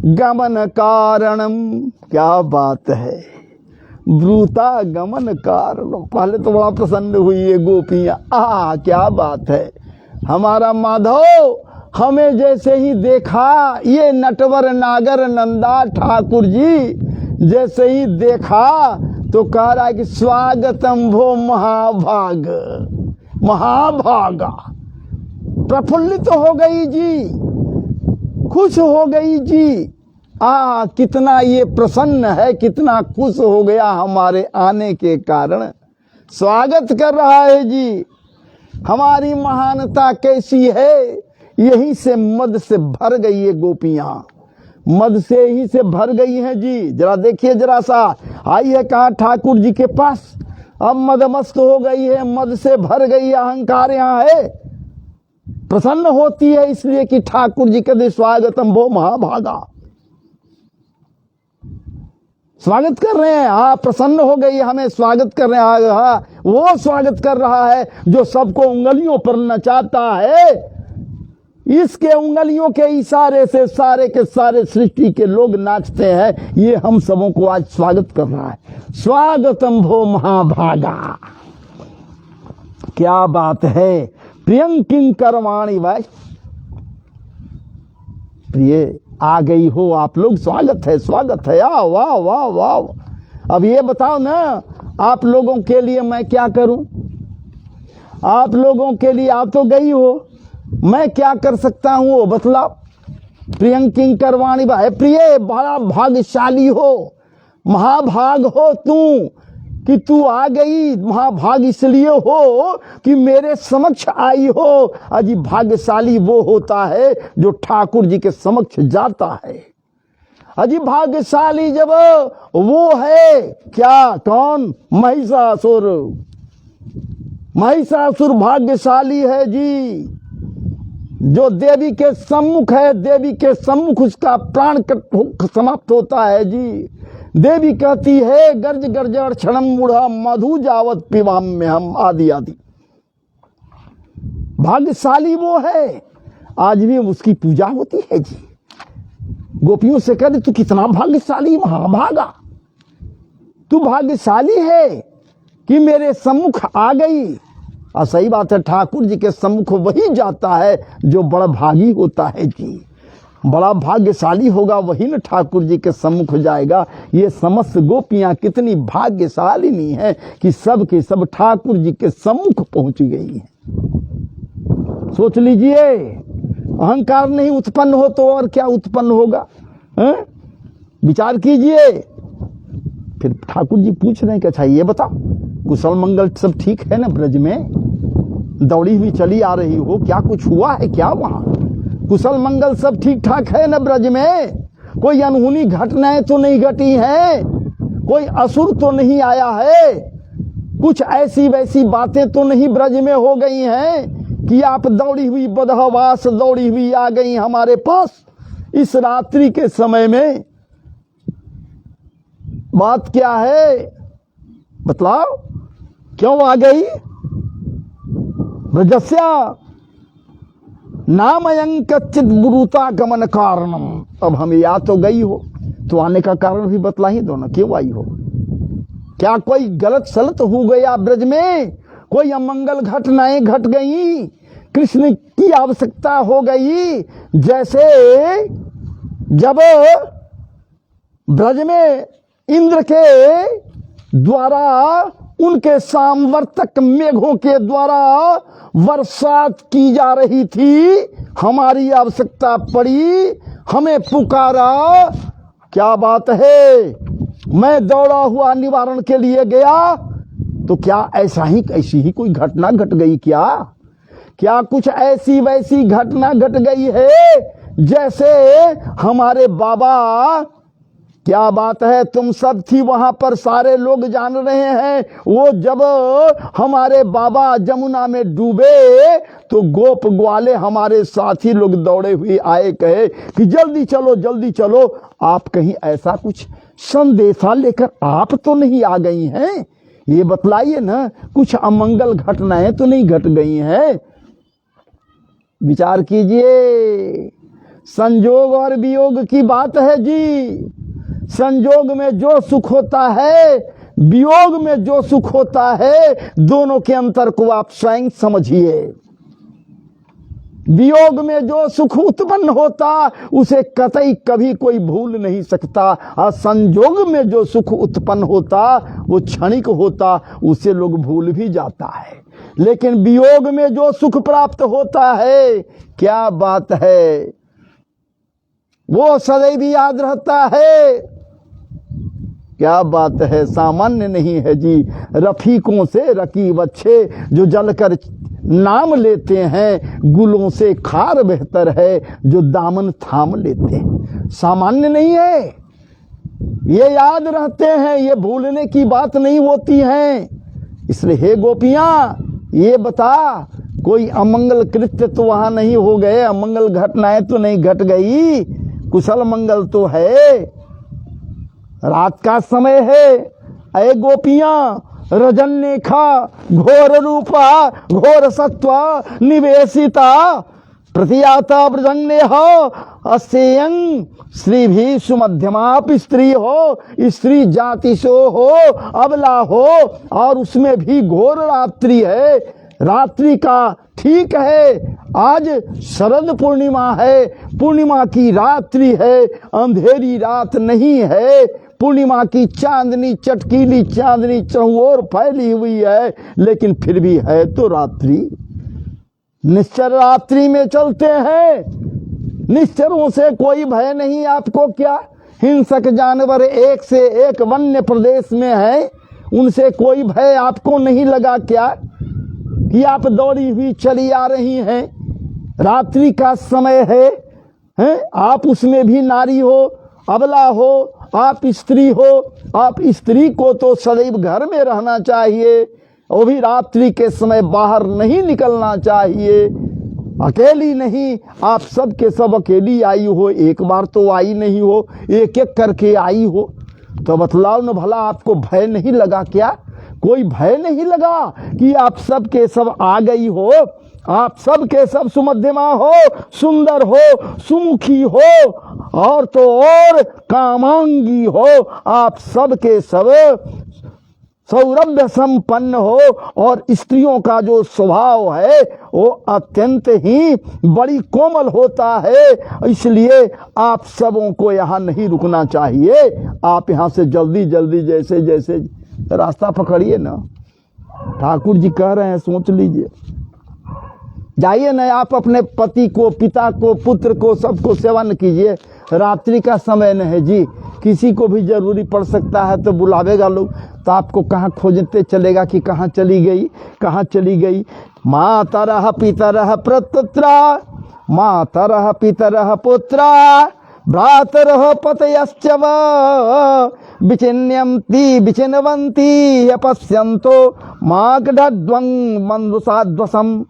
गमन कारणम। क्या बात है, ब्रूता गमन कारणम। पहले तो बड़ा प्रसन्न हुई ये गोपियां, क्या बात है। हमारा माधव हमें जैसे ही देखा, ये नटवर नागर नंदा ठाकुर जी जैसे ही देखा तो कह रहा है कि स्वागतम भो महाभाग, महाभागा। प्रफुल्लित हो गई जी, खुश हो गई जी। कितना ये प्रसन्न है, कितना खुश हो गया हमारे आने के कारण, स्वागत कर रहा है जी। हमारी महानता कैसी है, यहीं से मद से भर गई ये गोपियां, मद से ही से भर गई हैं जी। जरा देखिए, जरा सा आई है कहा ठाकुर जी के पास, अब मदमस्त हो गई है, मद से भर गई है, अहंकार यहाँ है। प्रसन्न होती है इसलिए कि ठाकुर जी कहते स्वागतम भो महाभागा, स्वागत कर रहे हैं। प्रसन्न हो गई, हमें स्वागत कर रहे हैं। वो स्वागत कर रहा है जो सबको उंगलियों पर नचाता है। इसके उंगलियों के इशारे से सारे के सारे सृष्टि के लोग नाचते हैं। ये हम सबों को आज स्वागत कर रहा है। स्वागतम भो महाभागा, क्या बात है। प्रियं किंकरवाणि, भाई प्रिय आ गई हो आप लोग, स्वागत है स्वागत है। वाह वाह वाह वाह। अब ये बताओ ना, आप लोगों के लिए मैं क्या करूं? आप लोगों के लिए आप तो गई हो, मैं क्या कर सकता हूं वो बतलाओ। प्रियंकिं करवाणी भाई, प्रिय बड़ा भाग्यशाली हो, महाभाग हो तू कि तू आ गई। महाभाग इसलिए हो कि मेरे समक्ष आई हो। अजी भाग्यशाली वो होता है जो ठाकुर जी के समक्ष जाता है। अजी भाग्यशाली जब वो है, क्या कौन? महिषासुर। महिषासुर भाग्यशाली है जी, जो देवी के सम्मुख है। देवी के सम्मुख उसका प्राण समाप्त होता है जी। देवी कहती है गर्ज गर्जर क्षणम मूढ़ा मधु जावत पिवाम में हम, आदि आदि। भाग्यशाली वो है, आज भी उसकी पूजा होती है जी। गोपियों से कहते तू कितना भाग्यशाली महाभागा, तू भाग्यशाली है कि मेरे सम्मुख आ गई। और सही बात है, ठाकुर जी के सम्मुख वही जाता है जो बड़ा भागी होता है जी। बड़ा भाग्यशाली होगा वही न ठाकुर जी के सम्मुख जाएगा। ये समस्त गोपियां कितनी भाग्यशालिनी है कि सब के सब ठाकुर जी के सम्मुख पहुंच गई हैं। सोच लीजिए, अहंकार नहीं उत्पन्न हो तो और क्या उत्पन्न होगा? विचार कीजिए। फिर ठाकुर जी पूछ रहे हैं कि अच्छा ये बताओ, कुशल मंगल सब ठीक है ना? ब्रज में दौड़ी हुई चली आ रही हो, क्या कुछ हुआ है क्या वहां? कुशल मंगल सब ठीक ठाक है ना ब्रज में? कोई अनहोनी घटनाएं तो नहीं घटी हैं? कोई असुर तो नहीं आया है? कुछ ऐसी वैसी बातें तो नहीं ब्रज में हो गई हैं कि आप दौड़ी हुई बदहवास दौड़ी हुई आ गई हमारे पास इस रात्रि के समय में? बात क्या है बतलाओ, क्यों आ गई? ब्रजस्या नामयं कच्चित बुरुता गमन कारणम। अब हम या तो गई हो तो आने का कारण भी बतला ही दो ना, क्यों आई हो? क्या कोई गलत सलत हो गया ब्रज में? कोई अमंगल घटनाएं घट गई? कृष्ण की आवश्यकता हो गई? जैसे जब ब्रज में इंद्र के द्वारा उनके सामवर्तक मेघों के द्वारा बरसात की जा रही थी, हमारी आवश्यकता पड़ी, हमें पुकारा। क्या बात है, मैं दौड़ा हुआ निवारण के लिए गया तो क्या ऐसी ही कोई घटना घट गई क्या? क्या कुछ ऐसी वैसी घटना घट गई है जैसे हमारे बाबा? क्या बात है, तुम सब थी वहां पर, सारे लोग जान रहे हैं। वो जब हमारे बाबा जमुना में डूबे तो गोप ग्वाले हमारे साथी लोग दौड़े हुए आए, कहे कि जल्दी चलो जल्दी चलो। आप कहीं ऐसा कुछ संदेशा लेकर आप तो नहीं आ गई हैं? ये बतलाइए ना, कुछ अमंगल घटनाएं तो नहीं घट गई हैं? विचार कीजिए। संजोग और वियोग की बात है जी। संजोग में जो सुख होता है, वियोग में जो सुख होता है, दोनों के अंतर को आप स्वयं समझिए। वियोग में जो सुख उत्पन्न होता उसे कतई कभी कोई भूल नहीं सकता, और संजोग में जो सुख उत्पन्न होता वो क्षणिक होता, उसे लोग भूल भी जाता है। लेकिन वियोग में जो सुख प्राप्त होता है, क्या बात है, वो सदैव याद रहता है। क्या बात है, सामान्य नहीं है जी। रफीकों से रकीब अच्छे, जो जलकर नाम लेते हैं, गुलों से खार बेहतर है जो दामन थाम लेते हैं। सामान्य नहीं है, ये याद रहते हैं, ये भूलने की बात नहीं होती है। इसलिए हे गोपियां, ये बता, कोई अमंगल कृत्य तो वहां नहीं हो गए, अमंगल घटनाएं तो नहीं घट गई, कुशल मंगल तो है। रात का समय है, अय गोपियां, रजन्नेखा घोर रूपा घोर सत्वा निवेशिता प्रतियाता ब्रजन्ने हो अस्यं श्री भी सुमध्यमाप स्त्री हो, स्त्री जाति सो हो, अबला हो, और उसमें भी घोर रात्रि है। रात्रि का ठीक है, आज शरद पूर्णिमा है, पूर्णिमा की रात्रि है, अंधेरी रात नहीं है। पूर्णिमा की चांदनी, चटकीली चांदनी चारों ओर फैली हुई है, लेकिन फिर भी है तो रात्रि। निश्चर रात्रि में चलते हैं, निश्चरों से कोई भय नहीं आपको क्या? हिंसक जानवर एक से एक वन्य प्रदेश में है, उनसे कोई भय आपको नहीं लगा क्या कि आप दौड़ी हुई चली आ रही हैं? रात्रि का समय है, आप उसमें भी नारी हो, अबला हो, आप स्त्री हो। आप स्त्री को तो सदैव घर में रहना चाहिए, वो भी रात्रि के समय बाहर नहीं निकलना चाहिए। अकेली नहीं, आप सब के सब अकेली आई हो, एक बार तो आई नहीं हो, एक एक करके आई हो। तो बतलाओ न भला, आपको भय नहीं लगा क्या? कोई भय नहीं लगा कि आप सब के सब आ गई हो? आप सब के सब सुमध्यमा हो, सुंदर हो, सुमुखी हो, और तो और कामांगी हो। आप सब के सब सौरभ्य संपन्न हो, और स्त्रियों का जो स्वभाव है वो अत्यंत ही बड़ी कोमल होता है। इसलिए आप सबों को यहाँ नहीं रुकना चाहिए। आप यहाँ से जल्दी जल्दी जैसे जैसे रास्ता पकड़िए ना, ठाकुर जी कह रहे हैं, सोच लीजिए। जाइए ना, आप अपने पति को, पिता को, पुत्र को, सबको सेवा न कीजिए। रात्रि का समय न है जी, किसी को भी जरूरी पड़ सकता है तो बुलावेगा लोग, तो आपको कहाँ खोजते चलेगा कि कहाँ चली गई, कहाँ चली गई। मातरः पितरः प्रपुत्रा, मातरः पितरः पुत्रा, भ्रातरः पतयश्च विचिन्यन्ति विचिन्वन्ति अपश्यन्तो मागढध्वं मंदुसाध्वसम्।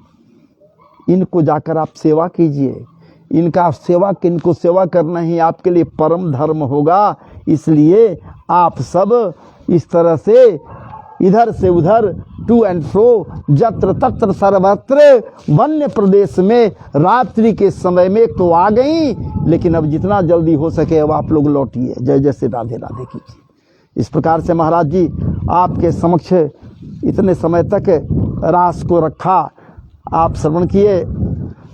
इनको जाकर आप सेवा कीजिए, इनका सेवा, इनको सेवा करना ही आपके लिए परम धर्म होगा। इसलिए आप सब इस तरह से इधर से उधर, टू एंड फ्रो, जत्र तत्र सर्वत्र वन्य प्रदेश में रात्रि के समय में तो आ गई, लेकिन अब जितना जल्दी हो सके अब आप लोग लौटिए। जय जय श्री राधे राधे कीजिए। इस प्रकार से महाराज जी आपके समक्ष इतने समय तक रास को रखा, आप श्रवण किए।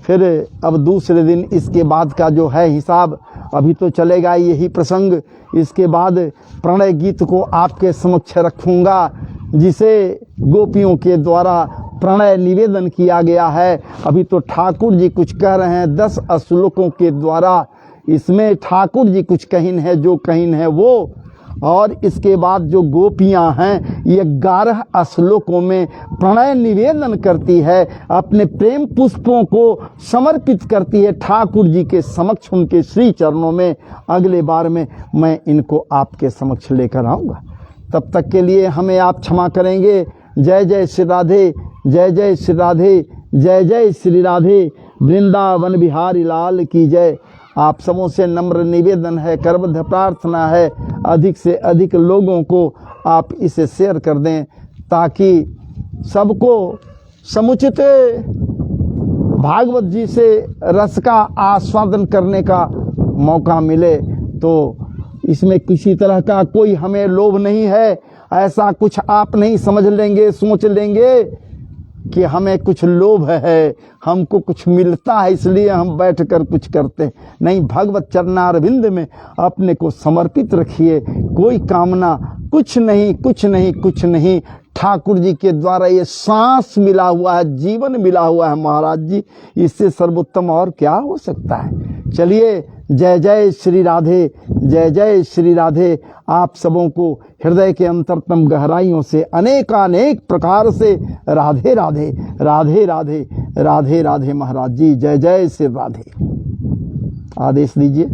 फिर अब दूसरे दिन इसके बाद का जो है हिसाब, अभी तो चलेगा यही प्रसंग। इसके बाद प्रणय गीत को आपके समक्ष रखूंगा, जिसे गोपियों के द्वारा प्रणय निवेदन किया गया है। अभी तो ठाकुर जी कुछ कह रहे हैं 10 श्लोकों के द्वारा। इसमें ठाकुर जी कुछ कहिन है, जो कहिन है वो, और इसके बाद जो गोपियां हैं ये 11 श्लोकों में प्रणय निवेदन करती है, अपने प्रेम पुष्पों को समर्पित करती है ठाकुर जी के समक्ष, उनके श्री चरणों में। अगले बार में मैं इनको आपके समक्ष लेकर आऊँगा। तब तक के लिए हमें आप क्षमा करेंगे। जय जय श्री राधे, जय जय श्री राधे, जय जय श्री राधे। वृंदावन बिहारी लाल की जय। आप सबों से नम्र निवेदन है, करबद्ध प्रार्थना है, अधिक से अधिक लोगों को आप इसे शेयर कर दें, ताकि सबको समुचित भागवत जी से रस का आस्वादन करने का मौका मिले। तो इसमें किसी तरह का कोई हमें लोभ नहीं है। ऐसा कुछ आप नहीं समझ लेंगे, सोच लेंगे कि हमें कुछ लोभ है, हमको कुछ मिलता है इसलिए हम बैठकर कुछ करते हैं। नहीं, भगवत चरणारविंद में अपने को समर्पित रखिए। कोई कामना कुछ नहीं, कुछ नहीं, कुछ नहीं। ठाकुर जी के द्वारा ये सांस मिला हुआ है, जीवन मिला हुआ है महाराज जी, इससे सर्वोत्तम और क्या हो सकता है। चलिए, जय जय श्री राधे, जय जय श्री राधे। आप सबों को हृदय के अंतरतम गहराइयों से अनेकानेक प्रकार से राधे राधे, राधे राधे, राधे राधे महाराज जी। जय जय श्री राधे। आदेश दीजिए।